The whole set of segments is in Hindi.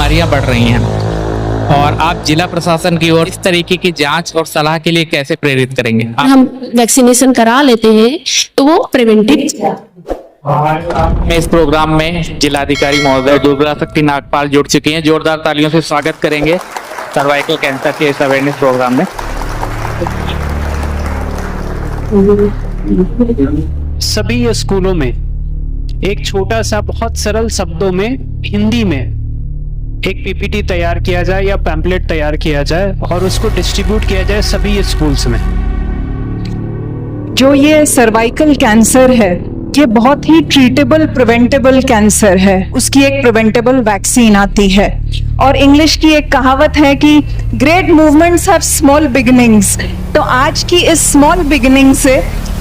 बीमारियां बढ़ रही हैं, और आप जिला प्रशासन की ओर इस तरीके की जांच और सलाह के लिए कैसे प्रेरित करेंगे? हम वैक्सीनेशन करा लेते हैं तो वो प्रिवेंटिव। इस प्रोग्राम में जिलाधिकारी महोदय दुर्गा शक्ति नागपाल जुड़ चुकी हैं। जोरदार तालियों से स्वागत करेंगे सर्वाइकल कैंसर के इस अवेयरनेस प्रोग्राम में। सभी स्कूलों में एक छोटा सा बहुत सरल शब्दों में हिंदी में एक पीपीटी तैयार किया जाए या पैम्पलेट तैयार किया जाए और उसको डिस्ट्रीब्यूट किया जाए सभी स्कूल्स में। जो ये सर्वाइकल कैंसर है, ये बहुत ही ट्रीटेबल प्रिवेंटेबल कैंसर है। उसकी एक प्रिवेंटेबल वैक्सीन आती है और इंग्लिश की एक कहावत है कि great movements have small beginnings. तो आज की इस स्मॉल बिगिनिंग से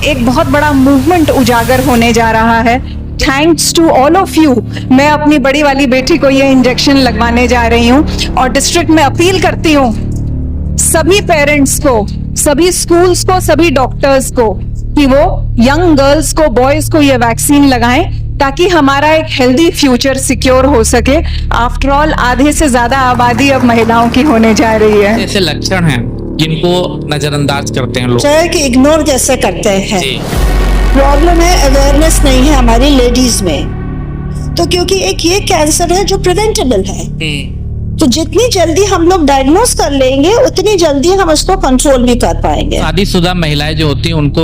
एक बहुत बड़ा मूवमेंट उजागर होने जा रहा है। Thanks to all of you. मैं अपनी बड़ी वाली बेटी को ये इंजेक्शन लगवाने जा रही हूँ और डिस्ट्रिक्ट में अपील करती हूँ सभी पेरेंट्स को, सभी स्कूल्स को, सभी डॉक्टर्स को कि वो यंग गर्ल्स को, बॉयज को ये वैक्सीन लगाएं ताकि हमारा एक हेल्दी फ्यूचर सिक्योर हो सके। आफ्टर ऑल आधे से ज्यादा आबादी अब महिलाओं की होने जा रही है। ऐसे लक्षण हैं जिनको नजरअंदाज करते हैं लोग, चाहे कि इग्नोर कैसे करते हैं। प्रॉब्लम है अवेयरनेस नहीं है हमारी लेडीज में। तो क्योंकि एक ये कैंसर है जो प्रिवेंटेबल है, तो जितनी जल्दी हम लोग डायग्नोस कर लेंगे उतनी जल्दी हम उसको कंट्रोल भी कर पाएंगे। शादीशुदा महिलाएं जो होती हैं उनको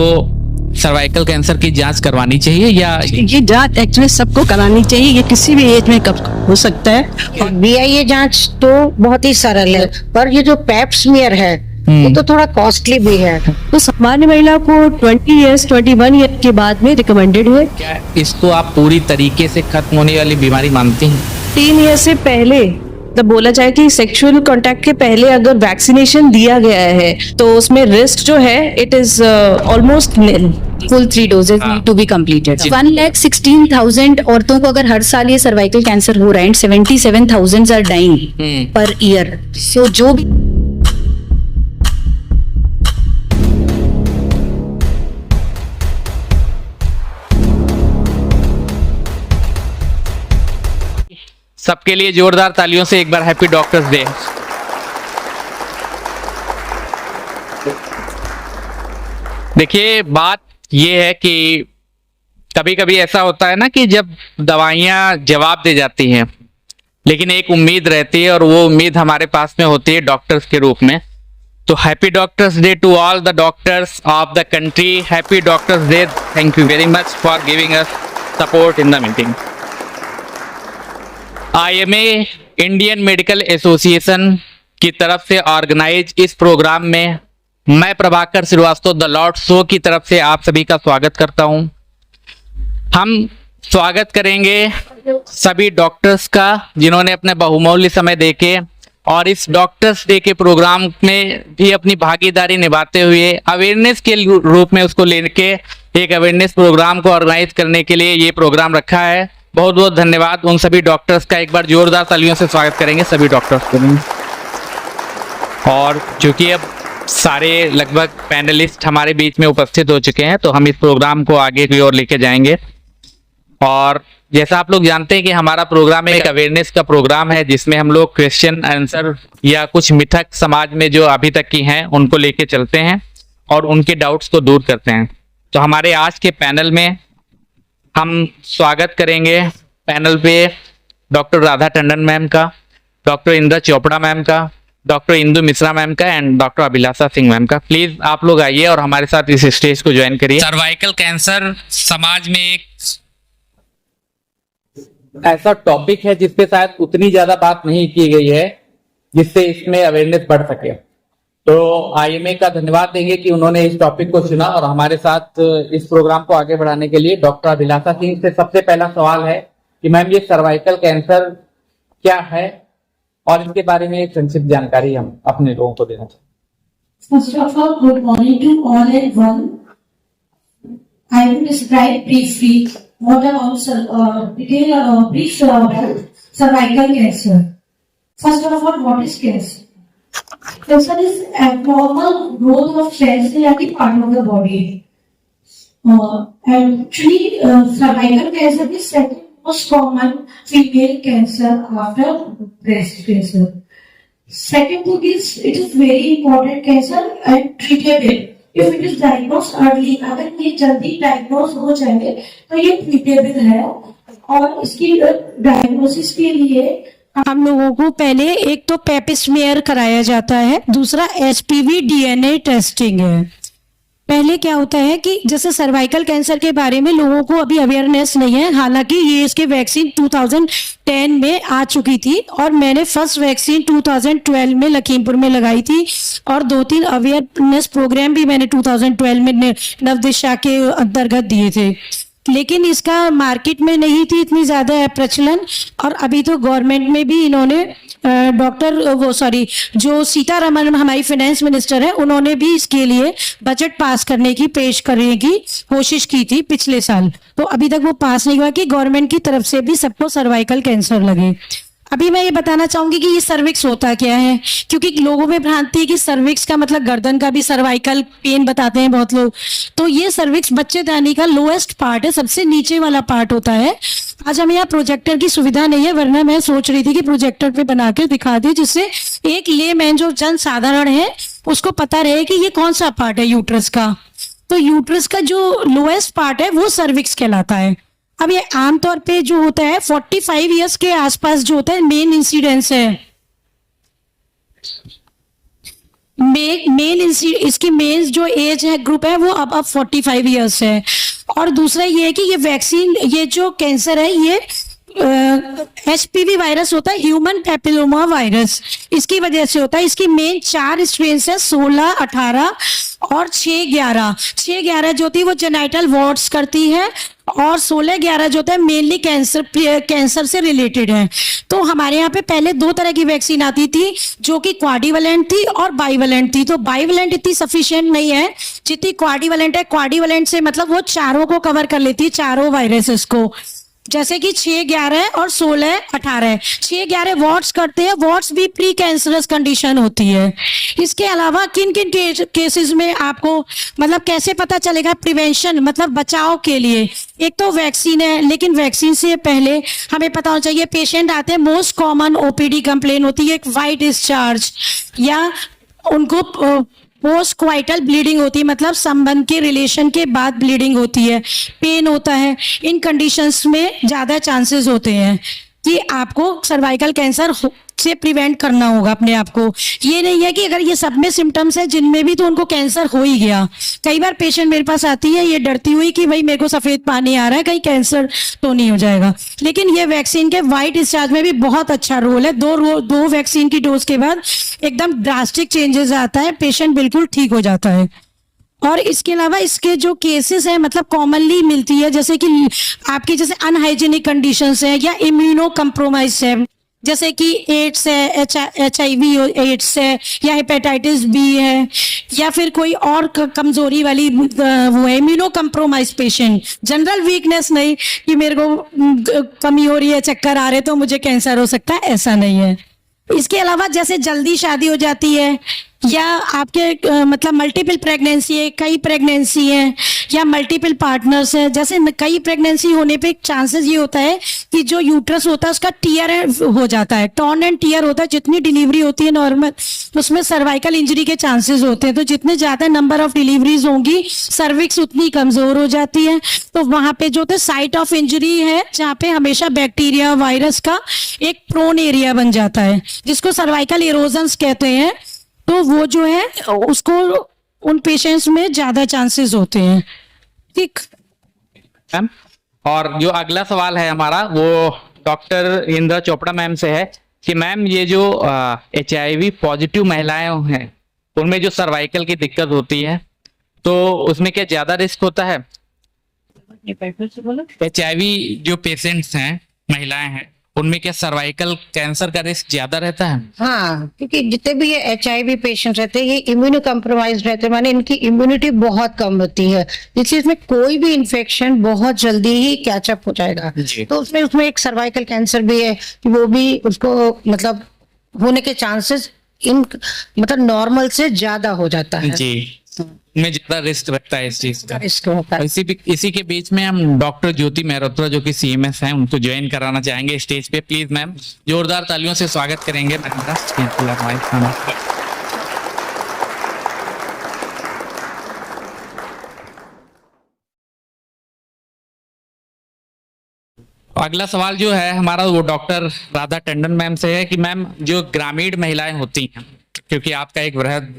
सर्वाइकल कैंसर की जांच करवानी चाहिए या ये जांच एक्चुअली सबको करानी चाहिए। ये किसी भी एज में कब हो सकता है। और BIA जांच तो बहुत ही सरल है, पर ये जो पैप स्मीयर है ये तो थोड़ा कॉस्टली भी है। तो सामान्य महिला को 20 इयर्स 21 ईयर के बाद में रिकमेंडेड है। क्या इसको आप पूरी तरीके से खत्म होने वाली बीमारी मानती हैं? 3 ईयर से पहले तब बोला जाए कि सेक्सुअल कांटेक्ट के पहले अगर वैक्सीनेशन दिया गया है तो उसमें रिस्क जो है it is almost nil. Full 3 doses need to be completed. 1,16,000 औरतों को अगर हर साल ये सर्वाइकल कैंसर हो रहा है, 77,000 आर डाइंग पर ईयर। सो जो भी सबके लिए जोरदार तालियों से एक बार हैप्पी डॉक्टर्स डे। देखिए बात ये है कि कभी कभी ऐसा होता है ना कि जब दवाइयां जवाब दे जाती हैं लेकिन एक उम्मीद रहती है और वो उम्मीद हमारे पास में होती है डॉक्टर्स के रूप में। तो happy doctors day to all the doctors of the country. Happy doctors day. Thank you very much for giving us support in the meeting. IMA Indian Medical Association की तरफ से ऑर्गेनाइज इस प्रोग्राम में मैं Prabhakar Shrivastava the lord show की तरफ से आप सभी का स्वागत करता हूं। हम स्वागत करेंगे सभी डॉक्टर्स का जिन्होंने अपने बहुमूल्य समय देके और इस डॉक्टर्स डे के प्रोग्राम में भी अपनी भागीदारी निभाते हुए अवेयरनेस के रूप में उसको लेके एक अवेयरनेस प्रोग्राम को ऑर्गेनाइज करने के लिए ये प्रोग्राम रखा है। बहुत बहुत धन्यवाद उन सभी डॉक्टर्स का। एक बार जोरदार तालियों से स्वागत करेंगे सभी डॉक्टर्स को। और चूंकि अब सारे लगभग पैनलिस्ट हमारे बीच में उपस्थित हो चुके हैं तो हम इस प्रोग्राम को आगे की ओर लेके जाएंगे। और जैसा आप लोग जानते हैं कि हमारा प्रोग्राम एक अवेयरनेस का प्रोग्राम है जिसमें हम लोग क्वेश्चन आंसर या कुछ मिथक समाज में जो अभी तक की हैं उनको लेके चलते हैं और उनके डाउट्स को दूर करते हैं। तो हमारे आज के पैनल में हम स्वागत करेंगे पैनल पे डॉक्टर राधा टंडन मैम का, डॉक्टर इंद्रा चोपड़ा मैम का, डॉक्टर इंदु मिश्रा मैम का and doctor Abhilasha Singh ma'am का। प्लीज आप लोग आइए और हमारे साथ इस स्टेज को ज्वाइन करिए। सर्वाइकल कैंसर समाज में एक ऐसा टॉपिक है जिसपे शायद उतनी ज्यादा बात नहीं की गई है जिससे इसमें अवेयरनेस बढ़ सके। तो IMA का धन्यवाद देंगे कि उन्होंने इस टॉपिक को चुना और हमारे साथ इस प्रोग्राम को आगे बढ़ाने के लिए डॉक्टर अभिलाषा सिंह से सबसे पहला सवाल है कि मैम ये सर्वाइकल कैंसर क्या है और इसके बारे में एक संक्षिप्त जानकारी हम अपने लोगों को देना चाहते हैं। First of all, good morning to all and one. I will describe briefly what about brief cervical cancer. First of all, what is cancer? Cancer is abnormal growth of cells in any part of the body. And cervical cancer is second most common female cancer after breast cancer. Second thing is, it is very important cancer and treatable. If it is diagnosed early, अगर ये जल्दी डायग्नोज हो जाए तो ये ट्रीटेबल है, और इसकी डायग्नोसिस के लिए हम लोगों को पहले एक तो पेपिस्मेयर कराया जाता है, दूसरा एचपीवी डीएनए टेस्टिंग है। पहले क्या होता है कि जैसे सर्वाइकल कैंसर के बारे में लोगों को अभी अवेयरनेस नहीं है, हालांकि ये इसके वैक्सीन 2010 में आ चुकी थी और मैंने फर्स्ट वैक्सीन 2012 में लखीमपुर में लगाई थी, और 2-3 अवेयरनेस प्रोग्राम भी मैंने 2012 में नवदिशा के अंतर्गत दिए थे, लेकिन इसका मार्केट में नहीं थी इतनी ज्यादा प्रचलन। और अभी तो गवर्नमेंट में भी इन्होंने जो सीतारमण हमारी फाइनेंस मिनिस्टर है, उन्होंने भी इसके लिए बजट पास करने की पेश करने की कोशिश की थी पिछले साल, तो अभी तक वो पास नहीं हुआ कि गवर्नमेंट की तरफ से भी सबको सर्वाइकल कैंसर लगे। अभी मैं ये बताना चाहूंगी कि ये सर्विक्स होता क्या है, क्योंकि लोगों में भ्रांति है कि सर्विक्स का मतलब गर्दन का भी सर्वाइकल पेन बताते हैं बहुत लोग। तो ये सर्विक्स बच्चेदानी का लोएस्ट पार्ट है, सबसे नीचे वाला पार्ट होता है। आज हमें यहाँ प्रोजेक्टर की सुविधा नहीं है, वरना मैं सोच रही थी कि प्रोजेक्टर पे बना के दिखा दे, जिससे एक लेमैन जो जन साधारण है उसको पता रहे कि ये कौन सा पार्ट है यूट्रस का। तो यूट्रस का जो लोएस्ट पार्ट है वो सर्विक्स कहलाता है। अब ये आमतौर पे जो होता है 45 इयर्स के आसपास जो होता है मेन इंसिडेंस है, इसकी मेन जो एज है ग्रुप है वो अब 45 इयर्स है। और दूसरा ये है कि ये वैक्सीन, ये जो कैंसर है ये एचपीवी वायरस होता है, ह्यूमन पैपिलोमा वायरस, इसकी वजह से होता है। इसकी मेन 4 स्ट्रेन है, 16, 18 और 6-11। 6-11 जो होती है वो जेनाइटल वॉर्ड्स करती है, और 16-11 जो होता है मेनली कैंसर से रिलेटेड है। तो हमारे यहाँ पे पहले 2 तरह की वैक्सीन आती थी, जो कि क्वाड्रिवेलेंट थी और बाइवेलेंट थी। तो बाइवेलेंट इतनी सफिशिएंट नहीं है जितनी क्वाड्रिवेलेंट है। क्वाड्रिवेलेंट से मतलब वो चारों को कवर कर लेती है, चारों वायरसेस को, जैसे कि 6-11 और 16-18। 6-11 वॉट्स करते हैं, वॉट्स भी प्री कैंसरस कंडीशन होती है। इसके अलावा किन किन केसेस में आपको मतलब कैसे पता चलेगा प्रिवेंशन मतलब बचाव के लिए, एक तो वैक्सीन है, लेकिन वैक्सीन से पहले हमें पता होना चाहिए। पेशेंट आते हैं, मोस्ट कॉमन ओपीडी कंप्लेन होती है एक वाइट डिस्चार्ज, या उनको पोस्ट क्वाइटल ब्लीडिंग होती है, मतलब संबंध के रिलेशन के बाद ब्लीडिंग होती है, पेन होता है। इन कंडीशंस में ज्यादा चांसेस होते हैं कि आपको सर्वाइकल कैंसर से प्रिवेंट करना होगा अपने आप को। ये नहीं है कि अगर ये सब में सिम्टम्स है जिनमें भी, तो उनको कैंसर हो ही गया। कई बार पेशेंट मेरे पास आती है ये डरती हुई कि भाई मेरे को सफेद पानी आ रहा है, कहीं कैंसर तो नहीं हो जाएगा। लेकिन ये वैक्सीन के वाइट डिस्चार्ज में भी बहुत अच्छा रोल है। 2 वैक्सीन की डोज के बाद एकदम ड्रास्टिक चेंजेस आता है, पेशेंट बिल्कुल ठीक हो जाता है। और इसके अलावा इसके जो केसेस है मतलब कॉमनली मिलती है, जैसे कि आपकी जैसे अनहाइजीनिक कंडीशंस है या इम्यूनो कम्प्रोमाइज है, जैसे कि एड्स है, HIV एड्स है, या हेपेटाइटिस बी है, या फिर कोई और कमजोरी वाली वो है immuno compromise patient. General weakness नहीं कि मेरे को कमी हो रही है, चक्कर आ रहे तो मुझे कैंसर हो सकता है, ऐसा नहीं है। इसके अलावा जैसे जल्दी शादी हो जाती है, या आपके मतलब मल्टीपल प्रेगनेंसी है, कई प्रेगनेंसी है, या मल्टीपल पार्टनर्स है, जैसे कई प्रेगनेंसी होने पे चांसेस ये होता है कि जो यूट्रस होता है उसका टीयर हो जाता है, टॉर्न एंड टीयर होता है। जितनी डिलीवरी होती है नॉर्मल, उसमें सर्वाइकल इंजरी के चांसेस होते हैं। तो जितने ज्यादा नंबर ऑफ डिलीवरीज होंगी, सर्विक्स उतनी कमजोर हो जाती है। तो वहां पे जो होता साइट ऑफ इंजरी है, जहाँ पे हमेशा बैक्टीरिया वायरस का एक प्रोन एरिया बन जाता है, जिसको सर्वाइकल इरोजन्स कहते हैं। तो वो जो है उसको उन पेशेंट्स में ज्यादा चांसेस होते हैं। ठीक मैम, और जो अगला सवाल है हमारा वो डॉक्टर इंद्रा चोपड़ा मैम से है कि मैम ये जो HIV पॉजिटिव महिलाएं हैं उनमें जो सर्वाइकल की दिक्कत होती है, तो उसमें क्या ज्यादा रिस्क होता है? HIV जो पेशेंट्स हैं, महिलाएं हैं, उनमें क्या सर्वाइकल कैंसर का रिस्क ज्यादा रहता है? हाँ, क्योंकि जितने भी ये HIV पेशेंट रहते हैं ये इम्यूनो कम्प्रोमाइज रहते हैं, माने इनकी इम्यूनिटी बहुत कम होती है, इसलिए इसमें कोई भी इन्फेक्शन बहुत जल्दी ही कैचअप हो जाएगा। तो उसमें एक सर्वाइकल कैंसर भी है कि वो भी उसको मतलब होने के चांसेस मतलब नॉर्मल से ज्यादा हो जाता है। जी, में ज्यादा रिस्क रखता है इस चीज का। रिस्क होता है। इसी के बीच में हम डॉक्टर ज्योति मेहरोत्रा जो कि सीएमएस हैं उनको ज्वाइन कराना चाहेंगे स्टेज पे। प्लीज मैम, जोरदार तालियों से स्वागत करेंगे मैम का। अगला सवाल जो है हमारा वो डॉक्टर राधा टंडन मैम से है कि मैम जो ग्रामीण महिलाएं होती हैं, क्योंकि आपका एक वृहद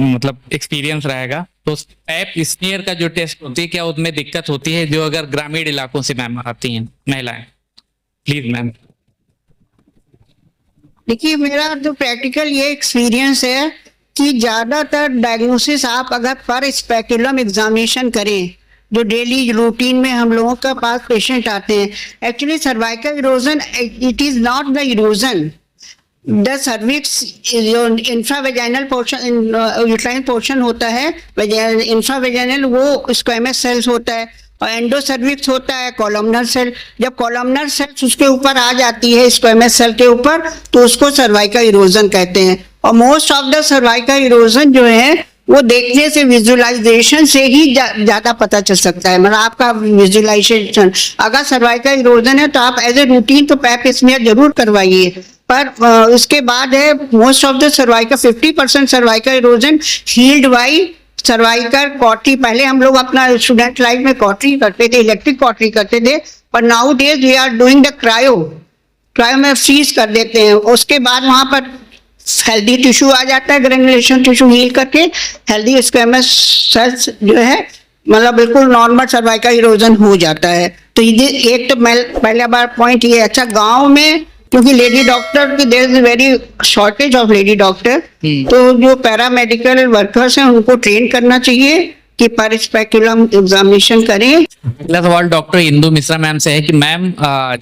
मतलब एक्सपीरियंस रहेगा, तो पैप स्मीयर का जो टेस्ट होती है क्या उसमें दिक्कत होती है जो अगर ग्रामीण इलाकों से मैम आती हैं महिलाएं? Please ma'am. देखिए, मेरा जो प्रैक्टिकल ये एक्सपीरियंस है कि ज्यादातर डायग्नोसिस आप अगर पर स्पेकुलम एग्जामिनेशन करें, जो डेली रूटीन में हम लोगों के पास पेशेंट आते हैं, actually cervical erosion it is not the erosion, the cervix जो इंफ्रावेजाइनल पोर्शन यूट्राइन पोर्शन होता है, इंफ्रावेजाइनल वो स्क्वेमस सेल्स होता है, और एंडो सर्विक्स होता है कॉलमनर सेल। जब कॉलमनर सेल्स उसके ऊपर आ जाती है स्क्वेमस सेल के ऊपर, तो उसको सर्वाइकल इरोजन कहते हैं। और most of the cervical erosion जो है वो देखने से, विजुअलाइजेशन से ही ज्यादा पता चल सकता है। मतलब आपका विजुअलाइजेशन अगर सर्वाइकल इरोजन है तो आप एज ए रूटीन तो पैप स्मीयर जरूर करवाइए, पर उसके बाद है most of the cervical 50% cervical erosion healed by cervical cautery. पहले हम लोग अपना स्टूडेंट लाइफ में कॉटरी करते थे, इलेक्ट्रिक कॉटरी करते थे, पर nowadays we are doing the cryo में फ्रीज कर देते हैं। उसके बाद वहां पर हेल्दी टिश्यू आ जाता है, ग्रेनुलेशन टिश्यू हील करके हेल्दी स्क्वेमस सेल्स जो है मतलब बिल्कुल नॉर्मल सर्वाइकल इरोजन हो जाता है। तो ये एक तो पहला बार पॉइंट ये। अच्छा, गांव में क्योंकि लेडी डॉक्टर की there is very shortage of lady doctor, तो जो पैरामेडिकल वर्कर्स हैं उनको ट्रेन करना चाहिए कि पर स्पेकुलम एग्जामिनेशन करें। अगला सवाल डॉक्टर इंदु मिश्रा मैम से है कि मैम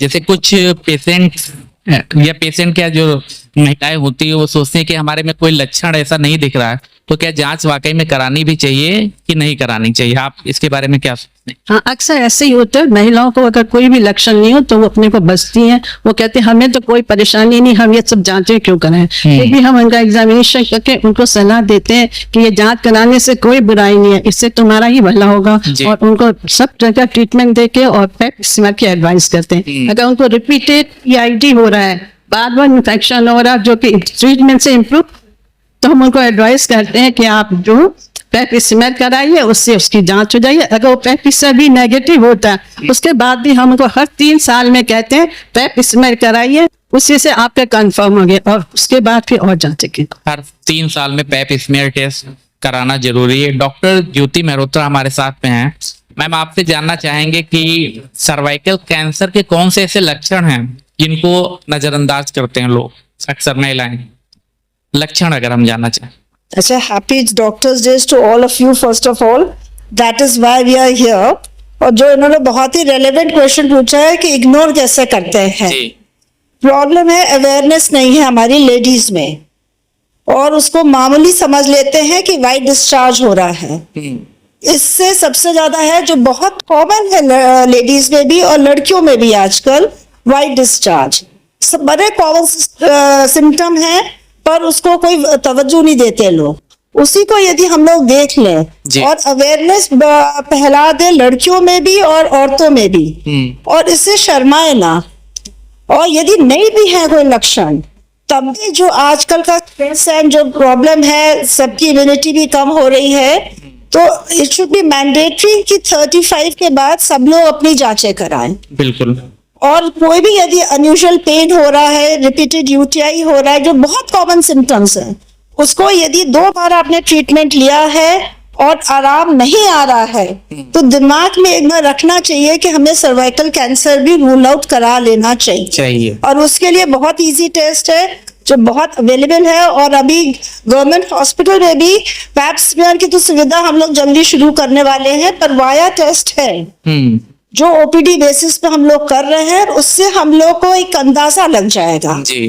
जैसे कुछ पेशेंट क्या जो महिलाएं होती है वो सोचते हैं कि हमारे में कोई लक्षण ऐसा नहीं दिख रहा है, तो क्या जांच वाकई में करानी भी चाहिए कि नहीं करानी चाहिए? आप इसके बारे में क्या सोचते हैं? हाँ, अक्सर ऐसे ही होता है। महिलाओं को अगर कोई भी लक्षण नहीं हो तो वो अपने को बचती हैं, वो कहते हैं हमें तो कोई परेशानी नहीं, हम ये सब जांचें क्यों करें। फिर भी हम उनका एग्जामिनेशन करके उनको सलाह देते हैं कि ये जांच कराने से कोई बुराई नहीं है, इससे तुम्हारा ही भला होगा, और उनको सब जगह ट्रीटमेंट देके और पैप स्मीयर की एडवाइस करते हैं। अगर उनको रिपीटेड PID हो रहा है, बार बार इन्फेक्शन हो रहा है जो कि ट्रीटमेंट से इम्प्रूव, तो हम उनको एडवाइस करते हैं कि आप जो पैप स्मीयर कराइए, उससे उसकी जांच हो जाइए। अगर वो पैप स्मीयर भी नेगेटिव होता है उसके बाद भी हम उनको हर 3 साल में कहते हैं पैप स्मीयर कराइए, उसी से आपका कंफर्म हो गया, और उसके बाद फिर और जांचेंगे। हर 3 साल में पैप स्मीयर टेस्ट कराना जरूरी है। डॉक्टर ज्योति मेहरोत्रा हमारे साथ में हैं। मैम, आपसे जानना चाहेंगे कि सर्वाइकल कैंसर के कौन से ऐसे लक्षण हैं जिनको नजरअंदाज करते हैं लोग, अक्सर महिलाएं? लक्षण अगर हम जानना चाहें। अच्छा, happy doctors days to all of you first of all, that is why we are here. और जो इन्होंने बहुत ही रेलेवेंट क्वेश्चन पूछा है कि इग्नोर कैसे करते हैं। प्रॉब्लम है अवेयरनेस नहीं है हमारी लेडीज में, और उसको मामूली समझ लेते हैं कि वाइट डिस्चार्ज हो रहा है। इससे सबसे ज्यादा है जो बहुत कॉमन है लेडीज में भी और लड़कियों में भी आजकल, वाइट डिस्चार्ज सब बड़े कॉमन सिम्टम है, पर उसको कोई तवज्जो नहीं देते लोग। उसी को यदि हम लोग देख लें और अवेयरनेस फैला दे लड़कियों में भी और औरतों में भी, और इससे शर्माए ना, और यदि नहीं भी है कोई लक्षण तब भी जो आजकल का स्ट्रेस एंड जो प्रॉब्लम है, सबकी इम्यूनिटी भी कम हो रही है, तो इट शुड बी मैंडेटरी कि 35 के बाद सब लोग अपनी जांचें कराएं। बिल्कुल। और कोई भी यदि अनयूजुअल पेन हो रहा है, रिपीटेड UTI हो रहा है, जो बहुत कॉमन सिम्टम्स हैं, उसको यदि 2 बार आपने ट्रीटमेंट लिया है और आराम नहीं आ रहा है, तो दिमाग में एक बार रखना चाहिए कि हमें सर्वाइकल कैंसर भी रूल आउट करा लेना चाहिए। और उसके लिए बहुत इजी टेस्ट है जो बहुत अवेलेबल है, और अभी गवर्नमेंट हॉस्पिटल में भी पैप स्मीयर की तो सुविधा हम लोग जल्दी शुरू करने वाले हैं, पर वाया टेस्ट है जो OPD बेसिस पे हम लोग कर रहे हैं, उससे हम लोग को एक अंदाजा लग जाएगा जी।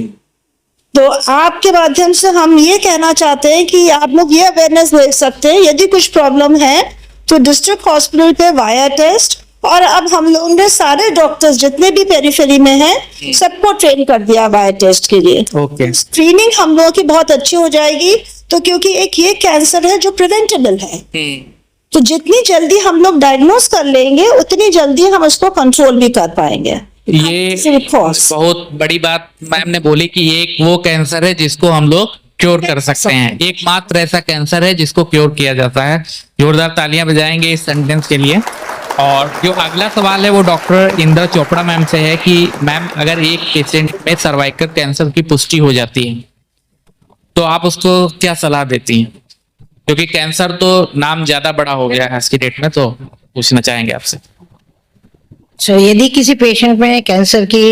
तो आपके माध्यम से हम ये कहना चाहते हैं कि आप लोग ये अवेयरनेस दे सकते हैं, यदि कुछ प्रॉब्लम है तो डिस्ट्रिक्ट हॉस्पिटल पे वाया टेस्ट, और अब हम लोगों ने सारे डॉक्टर्स जितने भी पेरिफेरी में हैं सबको ट्रेन कर दिया वाया टेस्ट के लिए। स्क्रीनिंग हम लोगों की बहुत अच्छी हो जाएगी, तो तो क्योंकि एक ये कैंसर है जो प्रिवेंटेबल है, तो जितनी जल्दी हम लोग डायग्नोस कर लेंगे उतनी जल्दी हम उसको कंट्रोल भी कर पाएंगे। ये बहुत बड़ी बात मैम ने बोली कि ये एक वो कैंसर है जिसको हम लोग क्योर कर सकते हैं, एकमात्र ऐसा कैंसर है जिसको क्योर किया जाता है। जोरदार तालियां बजाएंगे इस सेंटेंस के लिए। और जो अगला सवाल है वो डॉक्टर इंद्र चोपड़ा मैम से है कि मैम अगर एक पेशेंट में सर्वाइकल कैंसर की पुष्टि हो जाती है तो आप उसको क्या सलाह देती हैं, क्योंकि कैंसर तो नाम ज्यादा बड़ा हो गया है आज की डेट में, तो पूछना चाहेंगे आपसे। यदि किसी पेशेंट में कैंसर की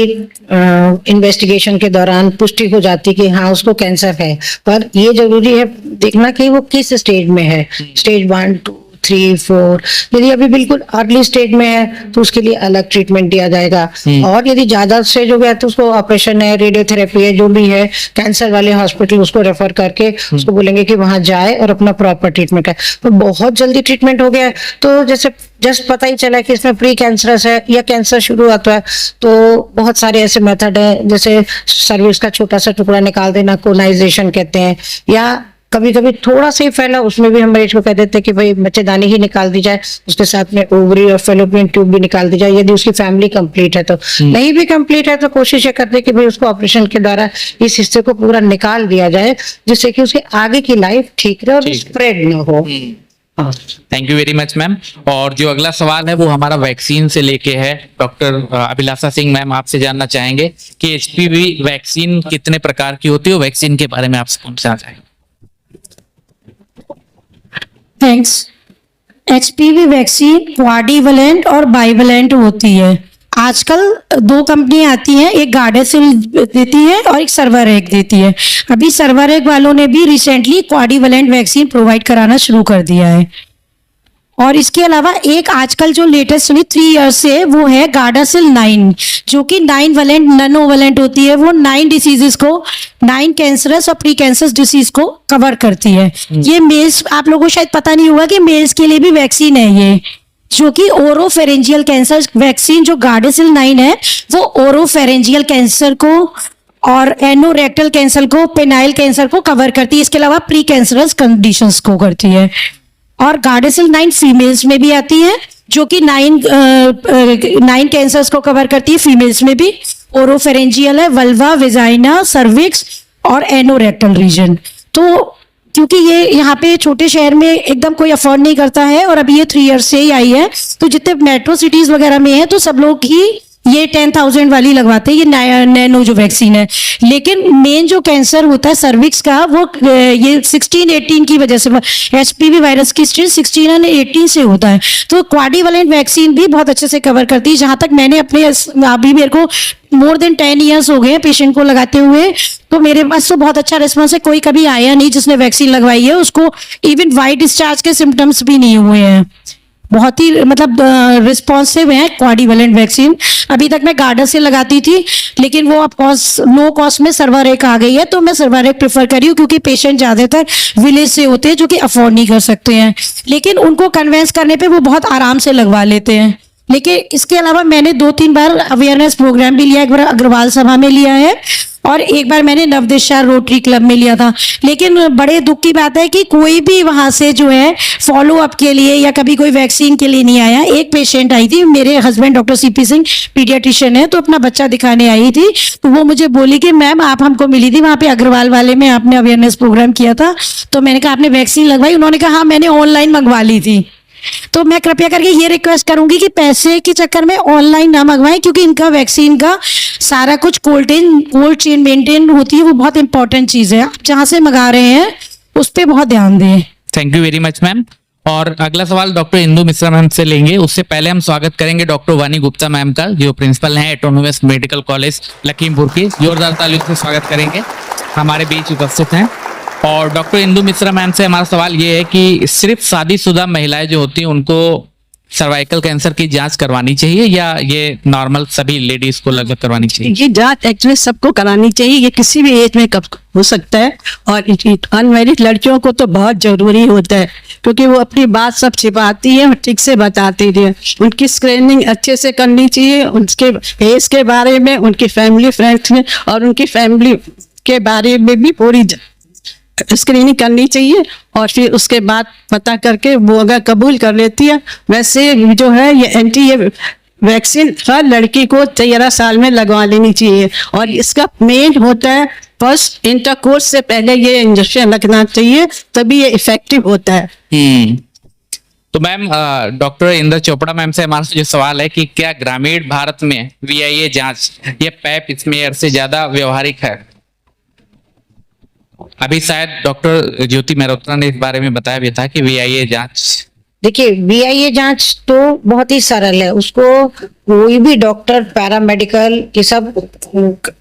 इन्वेस्टिगेशन के दौरान पुष्टि हो जाती कि हाँ उसको कैंसर है, पर ये जरूरी है देखना कि वो किस स्टेज में है, स्टेज 1, 2, 3, 4। यदि अभी बिल्कुल अर्ली स्टेज में है तो उसके लिए अलग ट्रीटमेंट दिया जाएगा, और यदि ज्यादा स्टेज हो गया तो उसको ऑपरेशन है, रेडियोथेरेपी है, जो भी है कैंसर वाले हॉस्पिटल उसको रेफर करके उसको बोलेंगे कि वहां जाए और अपना प्रॉपर ट्रीटमेंट करे। तो बहुत जल्दी ट्रीटमेंट हो गया है तो जैसे जस्ट पता ही चला कि इसमें प्री कैंसरस है या कैंसर शुरू होता है, तो बहुत सारे ऐसे मेथड है, जैसे सर्विक्स का छोटा सा टुकड़ा निकाल देना, कोनाइजेशन कहते हैं, या कभी कभी थोड़ा सा ही फैला उसमें भी हम मरीज को कह देते हैं कि भाई बच्चेदानी ही निकाल दी जाए, उसके साथ में ओवरी और फेलोपियन ट्यूब भी निकाल दी जाए यदि उसकी फैमिली कंप्लीट है तो। नहीं भी कंप्लीट है तो कोशिश ये करते हैं कि भाई उसको ऑपरेशन के द्वारा इस हिस्से को पूरा निकाल दिया जाए, जिससे कि उसकी आगे की लाइफ ठीक रहे और स्प्रेड ना हो। Thank you very much ma'am. और जो अगला सवाल है वो हमारा वैक्सीन से लेके है। डॉक्टर अभिलाषा सिंह मैम आपसे जानना चाहेंगे कि HPV वैक्सीन कितने प्रकार की होती है, वैक्सीन के बारे में आपसे पूछना चाहेंगे। थैंक्स। HPV वैक्सीन क्वाड्रिवलेंट और बाइवलेंट होती है। आजकल 2 कंपनी आती हैं, एक गार्डासिल देती है और एक सर्वरैक देती है। अभी सर्वरैक वालों ने भी रिसेंटली क्वाड्रिवलेंट वैक्सीन प्रोवाइड कराना शुरू कर दिया है। और इसके अलावा एक आजकल जो लेटेस्ट 3 इयर्स से वो है गार्डासिल 9, जो कि 9 वैलेंट नैनोवैलेंट होती है। वो 9 डिसीजेस को, 9 कैंसरस और प्री कैंसरस डिसीज को कवर करती है। ये मेल्स, आप लोगों को शायद पता नहीं होगा कि मेल्स के लिए भी वैक्सीन है ये, जो कि ओरोफेरेंजियल कैंसर वैक्सीन जो गार्डासिल 9 है वो ओरोफेरेंजियल कैंसर को और एनोरेक्टल कैंसर को, पेनाइल कैंसर को कवर करती है। इसके अलावा प्री कैंसरस कंडीशंस को करती है। और गार्डासिल 9 फीमेल्स में भी आती है, जो कि 9 कैंसर्स को कवर करती है फीमेल्स में भी। ओरोफेरेंजियल है, वल्वा, वेजाइना, सर्विक्स और एनोरेक्टल रीजन। तो क्योंकि ये यहाँ पे छोटे शहर में एकदम कोई अफोर्ड नहीं करता है और अभी ये 3 इयर्स से ही आई है, तो जितने मेट्रो सिटीज वगैरह में है तो सब लोग ही ये 10,000 वाली लगवाते हैं, ये नैनो जो वैक्सीन है। लेकिन मेन जो कैंसर होता है सर्विक्स का, वो ये 16-18 की वजह से, HPV वायरस की स्ट्रेन 16 और 18 से होता है। तो क्वाड्रिवलेंट वैक्सीन भी बहुत अच्छे से कवर करती है। जहां तक मैंने अपने, अभी मेरे को मोर देन 10 इयर्स हो गए पेशेंट को लगाते हुए, तो मेरे पास तो बहुत अच्छा रिस्पॉन्स है। कोई कभी आया नहीं जिसने वैक्सीन लगवाई है, उसको इवन वाइट डिस्चार्ज के सिम्टम्स भी नहीं हुए हैं। बहुत ही मतलब रिस्पॉन्सिव है क्वाड्रिवलेंट वैक्सीन। अभी तक मैं गार्डासिल लगाती थी, लेकिन वो अब लो कॉस्ट में सर्वरैक आ गई है, तो मैं सर्वरैक प्रेफर करी हूँ, क्योंकि पेशेंट ज्यादातर विलेज से होते हैं जो कि अफोर्ड नहीं कर सकते हैं, लेकिन उनको कन्वेंस करने पे वो बहुत आराम से लगवा लेते हैं। लेकिन इसके अलावा मैंने 2-3 बार अवेयरनेस प्रोग्राम भी लिया, एक बार अग्रवाल सभा में लिया है और एक बार मैंने नवदेशार रोटरी क्लब में लिया था। लेकिन बड़े दुख की बात है कि कोई भी वहां से जो है फॉलो अप के लिए या कभी कोई वैक्सीन के लिए नहीं आया। एक पेशेंट आई थी, मेरे husband doctor CP Singh paediatrician है, तो अपना बच्चा दिखाने आई थी, तो वो मुझे बोली कि मैम आप हमको मिली थी वहां पे अग्रवाल वाले में, आपने अवेयरनेस प्रोग्राम किया था। तो मैंने कहा आपने वैक्सीन लगवाई? उन्होंने कहा हाँ मैंने ऑनलाइन मंगवा ली थी। तो मैं कृपया करके ये रिक्वेस्ट करूंगी कि पैसे के चक्कर में ऑनलाइन ना मंगवाएं, क्योंकि इनका वैक्सीन का सारा कुछ कोल्ड चेन मेंटेन होती है, वो बहुत इंपॉर्टेंट चीज है। आप जहां से मंगा रहे हैं उस पर बहुत ध्यान दें। Thank you very much ma'am. और अगला सवाल डॉक्टर इंदु मिश्रा मैम से लेंगे। उससे पहले हम स्वागत करेंगे डॉक्टर वानी गुप्ता मैम का, जो प्रिंसिपल हैं ऑटोनोमस मेडिकल कॉलेज लखीमपुर की। जोरदार तालियों से स्वागत करेंगे, हमारे बीच उपस्थित हैं। और डॉक्टर इंदु मिश्रा मैम से हमारा सवाल ये है कि सिर्फ शादीशुदा महिलाएं जो होती हैं उनको सर्वाइकल कैंसर की जांच करवानी चाहिए, या ये नॉर्मल सभी लेडीज को लगभग करवानी चाहिए? ये जांच एक्चुअली सबको करानी चाहिए, ये किसी भी एज में कब हो सकता है। और अनमैरिड लड़कियों को तो बहुत जरूरी होता है, क्योंकि वो अपनी बात सब छिपाती है और ठीक से बताती है। उनकी स्क्रीनिंग अच्छे से करनी चाहिए, उनके एज के बारे में, उनकी फैमिली फ्रेंड्स में और उनकी फैमिली के बारे में भी पूरी स्क्रीनिंग करनी चाहिए और फिर उसके बाद पता करके वो अगर कबूल कर लेती है, वैसे जो है ये वैक्सीन हर लड़की को 13 साल में लगवा लेनी चाहिए। और इसका मेन होता है फर्स्ट इंटरकोर्स से पहले ये इंजेक्शन लगना चाहिए, तभी ये इफेक्टिव होता है। तो ma'am doctor Inder Chopra ma'am से हमारा जो सवाल है कि क्या ग्रामीण भारत में VIA जांच ये पैप स्मीयर से ज्यादा व्यवहारिक है? अभी शायद डॉक्टर ज्योति मेहरोत्रा ने इस बारे में बताया भी था कि VIA जांच, देखिए VIA जांच तो बहुत ही सरल है, उसको कोई भी डॉक्टर पैरामेडिकल ये सब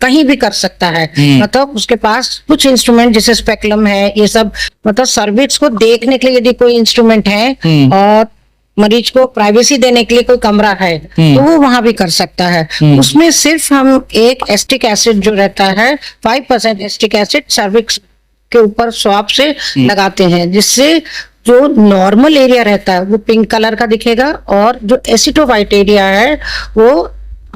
कहीं भी कर सकता है। मतलब उसके पास कुछ इंस्ट्रूमेंट जैसे स्पेकुलम है, ये सब मतलब सर्विक्स को देखने के लिए यदि कोई इंस्ट्रूमेंट है और मरीज को प्राइवेसी देने के लिए कोई कमरा है तो वो वहां भी कर सकता है। उसमें सिर्फ हम एक एस्टिक एसिड जो रहता है 5% एस्टिक एसिड सर्विक्स के ऊपर स्वाब से लगाते हैं, जिससे जो नॉर्मल एरिया रहता है वो पिंक कलर का दिखेगा और जो एसिटोवाइट एरिया है वो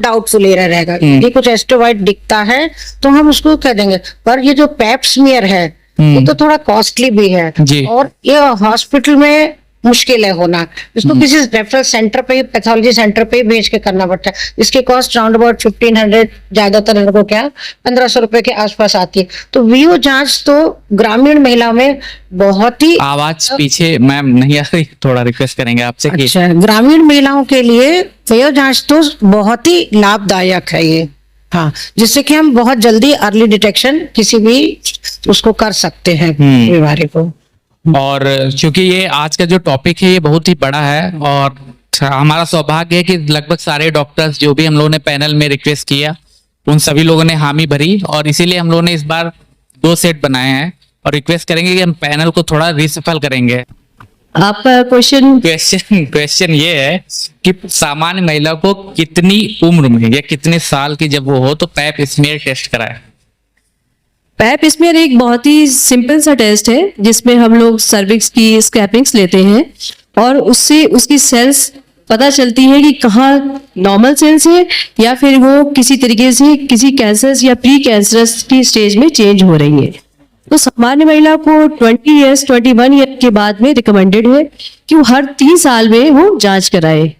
डाउटफुल एरिया रहेगा। यदि कुछ एसिटोवाइट दिखता है तो हम उसको कह देंगे। पर ये जो पैप स्मीयर है वो तो थोड़ा कॉस्टली भी है और ये हॉस्पिटल में मुश्किल है होना, इसको किसी रेफरल सेंटर पे, पैथोलॉजी सेंटर पे भेज के करना पड़ता है। इसकी कॉस्ट राउंड अबाउट 1500, ज्यादातर लोगों क्या 1500 रुपए के आसपास आती है। तो VIA जांच तो ग्रामीण महिलाओं में बहुत ही, आवाज पीछे मैम नहीं आ रही, थोड़ा रिक्वेस्ट करेंगे आपसे कि अच्छा, ग्रामीण महिलाओं के लिए VIA जांच तो बहुत ही लाभदायक है ये, हाँ, जिससे कि हम बहुत जल्दी अर्ली डिटेक्शन किसी भी उसको कर सकते हैं बीमारी को। और चूंकि ये आज का जो टॉपिक है ये बहुत ही बड़ा है और हमारा सौभाग्य है कि लगभग सारे डॉक्टर्स जो भी हम लोगों ने पैनल में रिक्वेस्ट किया उन सभी लोगों ने हामी भरी और इसीलिए हम लोगों ने इस बार 2 सेट बनाए हैं और रिक्वेस्ट करेंगे कि हम पैनल को थोड़ा रिसफल करेंगे। आपका क्वेश्चन ये है कि सामान्य महिला को कितनी उम्र में या कितने साल की जब वो हो तो पैप स्मीयर टेस्ट कराए? पैप स्मीयर एक बहुत ही सिंपल सा टेस्ट है जिसमें हम लोग सर्विक्स की स्क्रैपिंग्स लेते हैं और उससे उसकी सेल्स पता चलती है कि कहाँ नॉर्मल सेल्स है या फिर वो किसी तरीके से किसी कैंसर या प्री कैंसरस की स्टेज में चेंज हो रही है। तो सामान्य महिला को 21 ईयर के बाद में रिकमेंडेड है कि वो हर 3 साल में वो जांच कराए,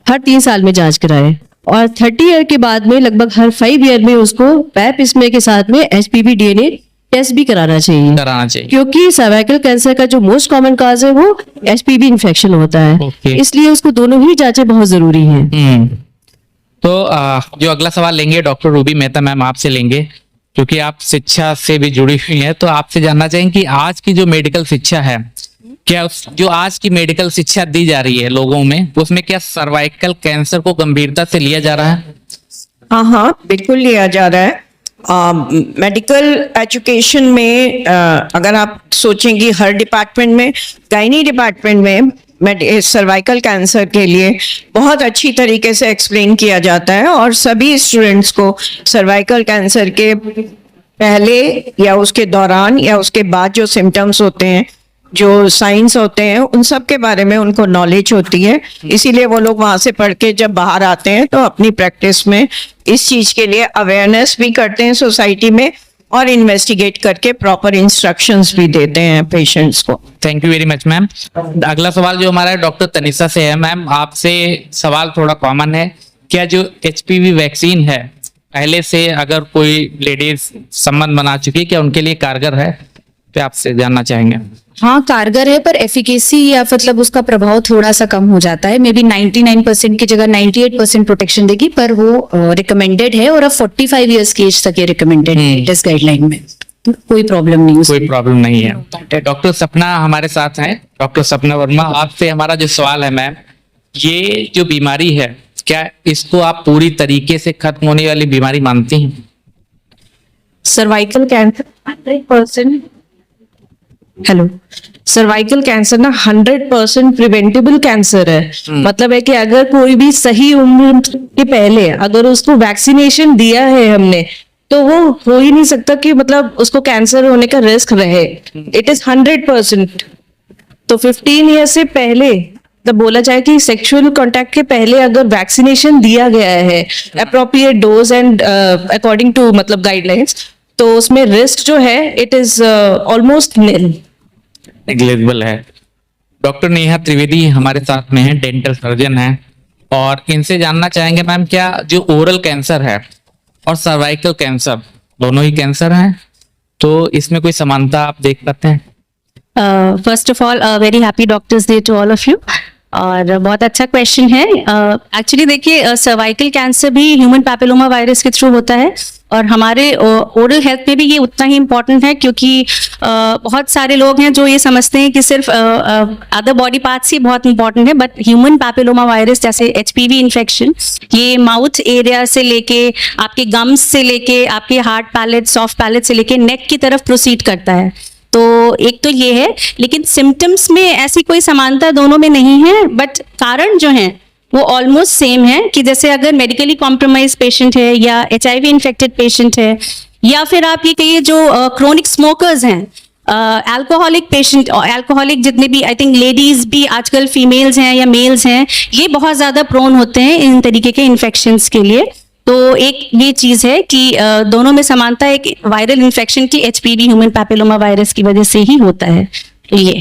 हर 3 साल में जांच कराए और 30 ईयर के बाद में लगभग हर 5 ईयर में उसको पैप स्मीयर के साथ में HPV DNA टेस्ट भी कराना चाहिए क्योंकि सर्वाइकल कैंसर का जो मोस्ट कॉमन काज है वो HPV इन्फेक्शन होता है। इसलिए उसको दोनों ही जांचें बहुत जरूरी हैं। तो जो अगला सवाल लेंगे डॉक्टर रूबी मेहता मैम आपसे लेंगे, क्योंकि आप शिक्षा से भी जुड़ी हुई हैं, तो आपसे जानना चाहेंगे कि आज की जो मेडिकल शिक्षा है, क्या जो आज की मेडिकल शिक्षा दी जा रही है लोगों में, उसमें क्या सर्वाइकल कैंसर को गंभीरता से लिया जा रहा है? हाँ, बिल्कुल लिया जा रहा है। मेडिकल एजुकेशन में अगर आप सोचेंगे हर डिपार्टमेंट में, गायनी डिपार्टमेंट में सर्वाइकल कैंसर के लिए बहुत अच्छी तरीके से एक्सप्लेन किया जाता है और सभी स्टूडेंट्स को सर्वाइकल कैंसर के पहले या उसके दौरान या उसके बाद जो सिम्टम्स होते हैं, जो साइंस होते हैं, उन सब के बारे में उनको नॉलेज होती है। इसीलिए वो लोग वहां से पढ़ के जब बाहर आते हैं तो अपनी प्रैक्टिस में इस चीज के लिए अवेयरनेस भी करते हैं सोसाइटी में और इन्वेस्टिगेट करके प्रॉपर इंस्ट्रक्शंस भी देते हैं पेशेंट्स को। Thank you very much ma'am. अगला सवाल जो हमारा डॉक्टर तनिषा से है। मैम, आपसे सवाल थोड़ा कॉमन है, क्या जो HPV वैक्सीन है पहले से अगर कोई लेडीज संबंध बना चुकी है, क्या उनके लिए कारगर है? तो आपसे जानना चाहेंगे। हाँ, कारगर है, पर एफिकेसी या मतलब उसका प्रभाव थोड़ा सा कम हो जाता है। मे बी 99% की जगह 98% प्रोटेक्शन देगी, पर वो रिकमेंडेड है और अब 45 इयर्स की एज तक ये रिकमेंडेड है टेस्ट गाइडलाइन में, तो कोई प्रॉब्लम नहीं है। कोई प्रॉब्लम नहीं है। डॉक्टर सपना हमारे साथ हैं, डॉक्टर सपना वर्मा, आपसे हमारा जो सवाल है मैम, ये जो बीमारी है क्या इसको आप पूरी तरीके से खत्म होने वाली बीमारी मानती हैं? Cervical cancer 100%, hello, cervical cancer ना 100% प्रिवेंटेबल कैंसर है। मतलब है कि अगर कोई भी सही उम्र के पहले अगर उसको वैक्सीनेशन दिया है हमने, तो वो हो ही नहीं सकता कि मतलब उसको कैंसर होने का रिस्क रहे। It is 100%। तो 15 ईयर से पहले तब बोला जाए कि सेक्सुअल कांटेक्ट के पहले अगर वैक्सीनेशन दिया गया है appropriate dose and according to मतलब गाइडलाइंस, तो उसमें रिस्क जो है it is almost nil. Negligible है। डॉक्टर नेहा त्रिवेदी हमारे साथ में है, डेंटल सर्जन है, और इनसे जानना चाहेंगे मैम, क्या जो ओरल कैंसर है और सर्वाइकल कैंसर दोनों ही कैंसर हैं, तो इसमें कोई समानता आप देख पाते हैं? First of all very happy doctors day to all of you. और बहुत अच्छा क्वेश्चन है। एक्चुअली देखिए, सर्वाइकल कैंसर भी ह्यूमन पैपिलोमा वायरस के थ्रू होता है, और हमारे ओरल हेल्थ में भी ये उतना ही इम्पोर्टेंट है, क्योंकि बहुत सारे लोग हैं जो ये समझते हैं कि सिर्फ अदर बॉडी पार्ट्स ही बहुत इंपॉर्टेंट है, बट ह्यूमन पैपिलोमा वायरस जैसे एचपीवी इन्फेक्शन, ये माउथ एरिया से लेके आपके गम्स से लेके आपके हार्ड पैलेट, सॉफ्ट पैलेट से लेके नेक की तरफ प्रोसीड करता है। तो एक तो ये है, लेकिन सिम्टम्स में ऐसी कोई समानता दोनों में नहीं है, बट कारण जो है वो ऑलमोस्ट सेम है। कि जैसे अगर मेडिकली कॉम्प्रोमाइज पेशेंट है, या एचआईवी इन्फेक्टेड पेशेंट है, या फिर आप ये कहिए जो क्रोनिक स्मोकर्स हैं, अल्कोहलिक पेशेंट, अल्कोहलिक जितने भी, आई थिंक लेडीज भी आजकल फीमेल्स हैं या मेल्स हैं, ये बहुत ज्यादा प्रोन होते हैं इन तरीके के इन्फेक्शंस के लिए। तो एक ये चीज है कि दोनों में समानता है कि वायरल इन्फेक्शन की एचपीवी ह्यूमन पैपिलोमा वायरस की वजह से ही होता है ये।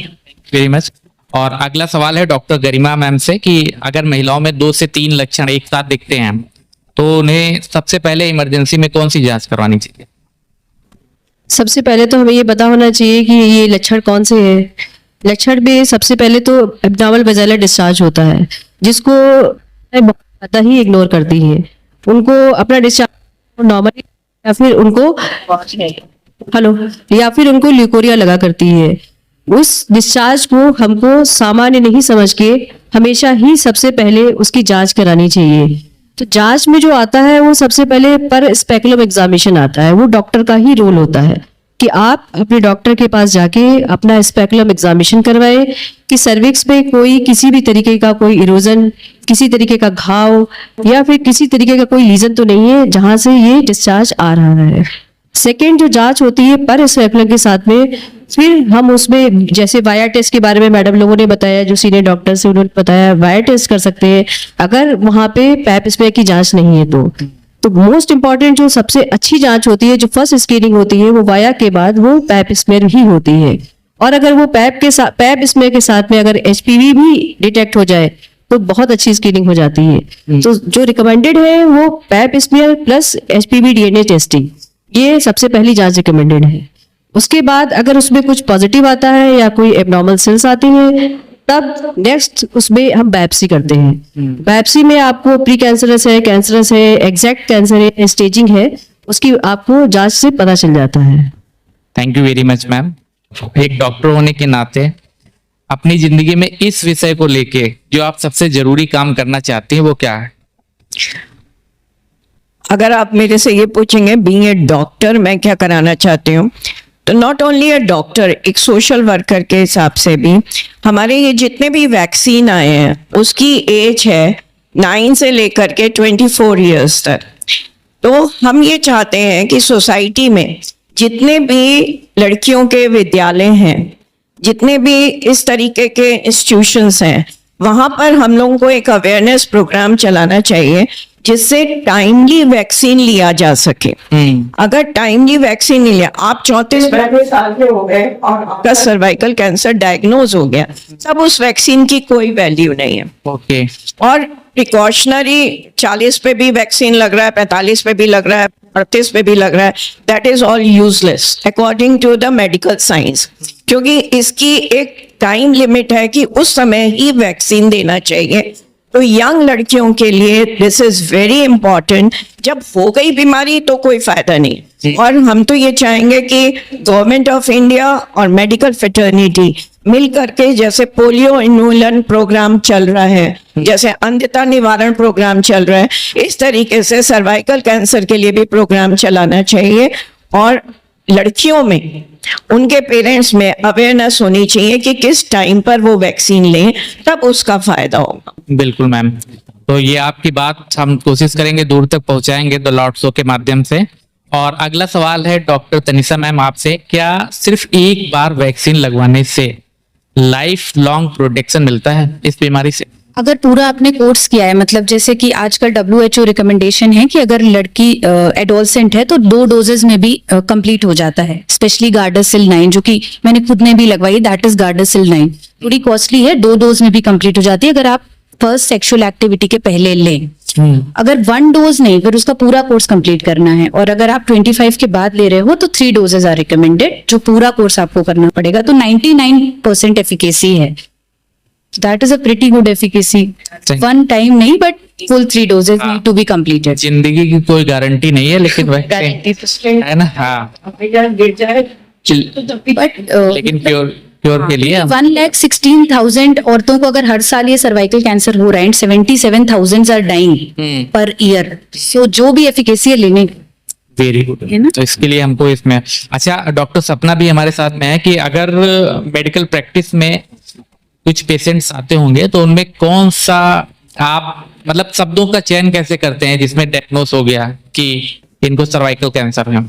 Very much. और अगला सवाल है डॉक्टर गरिमा मैम से कि अगर महिलाओं में 2 से 3 लक्षण एक साथ दिखते हैं तो उन्हें सबसे पहले इमरजेंसी में कौन सी जांच करवानी चाहिए? सबसे पहले तो हमें ये पता होना चाहिए कि ये लक्षण कौन से हैं। लक्षण में सबसे पहले तो एब्डोमिनल वेजाइनल डिस्चार्ज होता है, जिसको पता ही इग्नोर करती है। उनको अपना डिस्चार्ज नॉर्मली या फिर उनको ल्यूकोरिया लगा करती है। उस डिस्चार्ज को हमको सामान्य नहीं समझ के हमेशा ही सबसे पहले उसकी जांच करानी चाहिए। तो जांच में जो आता है वो सबसे पहले पर स्पेकुलम एग्जामिनेशन आता है। वो डॉक्टर का ही रोल होता है कि आप अपने डॉक्टर के पास जाके अपना स्पेकुलम एग्जामिनेशन करवाएं कि सर्विक्स में कोई किसी भी तरीके का कोई इरोजन, किसी तरीके का घाव या फिर किसी तरीके का कोई लीजन तो नहीं है जहां से ये डिस्चार्ज आ रहा है। सेकेंड जो जांच होती है पर स्पेकुलम के साथ में, फिर हम उसमें जैसे वायर टेस्ट के बारे में मैडम लोगों ने बताया, जो सीनियर डॉक्टर से उन्होंने बताया, वायर टेस्ट कर सकते हैं अगर वहां पे पैप स्मेयर की जांच नहीं है तो मोस्ट इंपॉर्टेंट जो सबसे अच्छी जांच होती है, जो फर्स्ट स्क्रीनिंग होती है, वो वाया के बाद वो पैप स्मेयर ही होती है। और अगर वो पैप स्मेयर के साथ में अगर एचपीवी भी डिटेक्ट हो जाए तो बहुत अच्छी स्क्रीनिंग हो जाती है। तो जो रिकमेंडेड है वो pap smear plus HPV DNA testing, ये सबसे पहली जांच रिकमेंडेड है। उसके बाद अगर उसमें कुछ पॉजिटिव आता है या कोई एबनॉर्मल सेल्स आती हैं, तब नेक्स्ट उसमें हम बायोप्सी करते हैं। बायोप्सी में आपको प्री कैंसरस है, कैंसरस है, एग्जैक्ट कैंसर है, स्टेजिंग है, उसकी आपको जांच से पता चल जाता है। Thank you very much ma'am. एक डॉक्टर होने के नाते अपनी जिंदगी में इस विषय को लेके जो आप सबसे जरूरी काम करना चाहते हैं वो क्या है? अगर आप मेरे से ये पूछेंगे बीइंग ए डॉक्टर मैं क्या कराना चाहती हूँ, तो नॉट ओनली अ डॉक्टर, एक सोशल वर्कर के हिसाब से भी हमारे ये जितने भी वैक्सीन आए हैं उसकी एज है 9 से लेकर के 24 इयर्स तक। तो हम ये चाहते हैं कि सोसाइटी में जितने भी लड़कियों के विद्यालय हैं, जितने भी इस तरीके के इंस्टीट्यूशंस हैं, वहाँ पर हम लोगों को एक अवेयरनेस प्रोग्राम चलाना चाहिए जिससे टाइमली वैक्सीन लिया जा सके। अगर टाइमली वैक्सीन नहीं लिया, आप 34 साल के हो गए और आपका सर्वाइकल कैंसर डायग्नोज हो गया, तब उस वैक्सीन की कोई वैल्यू नहीं है। ओके। और प्रिकॉशनरी 40 पे भी वैक्सीन लग रहा है, 45 पे भी लग रहा है, 38 पे भी लग रहा है, that is all useless according to the medical science, क्योंकि इसकी एक टाइम लिमिट है कि उस समय ही वैक्सीन देना चाहिए। तो यंग लड़कियों के लिए दिस इज वेरी इंपॉर्टेंट। जब हो गई बीमारी तो कोई फायदा नहीं। और हम तो ये चाहेंगे कि गवर्नमेंट ऑफ इंडिया और मेडिकल फ्रेटर्निटी मिल करके, जैसे पोलियो उन्मूलन प्रोग्राम चल रहा है, जैसे अंधता निवारण प्रोग्राम चल रहा है, इस तरीके से सर्वाइकल कैंसर के लिए भी प्रोग्राम चलाना चाहिए। और लड़कियों में, उनके पेरेंट्स में अवेयरनेस होनी चाहिए कि किस टाइम पर वो वैक्सीन लें, तब उसका फायदा होगा। बिल्कुल मैम। तो ये आपकी बात हम कोशिश करेंगे दूर तक पहुंचाएंगे द लॉर्ड शो के माध्यम से। और अगला सवाल है डॉक्टर तनिषा मैम आपसे, क्या सिर्फ एक बार वैक्सीन लगवाने से लाइफ लॉन्ग प्रोटेक्शन मिलता है इस बीमारी से? अगर पूरा आपने कोर्स किया है, मतलब जैसे कि आजकल WHO रिकमेंडेशन है कि अगर लड़की एडोलसेंट है तो 2 डोजेस में भी कंप्लीट हो जाता है, स्पेशली गार्डासिल 9 जो कि मैंने खुद ने भी लगवाई, दैट इज गार्डासिल 9, थोड़ी कॉस्टली है, 2 डोज में भी कंप्लीट हो जाती है अगर आप फर्स्ट सेक्सुअल एक्टिविटी के पहले लें। अगर 1 डोज नहीं, फिर उसका पूरा कोर्स कंप्लीट करना है, और अगर आप 25 के बाद ले रहे हो तो 3 डोजेस आर रिकमेंडेड, जो पूरा कोर्स आपको करना पड़ेगा। तो 99% एफिकेसी है, that is a pretty good efficacy. 1 time नहीं, but full 3 doses need to be completed. जिंदगी की कोई गारंटी नहीं है, लेकिन गारंटी है ना। हाँ, गिर जाए बट लेकिन प्योर के लिए 1,16,000 औरतों को अगर हर साल ये सर्वाइकल कैंसर हो रहा है, 77,000 आर डाइंग पर ईयर, सो जो भी एफिकेसी है लेने। वेरी गुड है ना? तो इसके लिए हमको इसमें अच्छा, डॉक्टर सपना भी हमारे साथ में है कि अगर मेडिकल प्रैक्टिस में कुछ पेशेंट्स आते होंगे तो उनमें कौन सा आप मतलब शब्दों का चयन कैसे करते हैं जिसमें डायग्नोस हो गया कि इनको सर्वाइकल कैंसर है?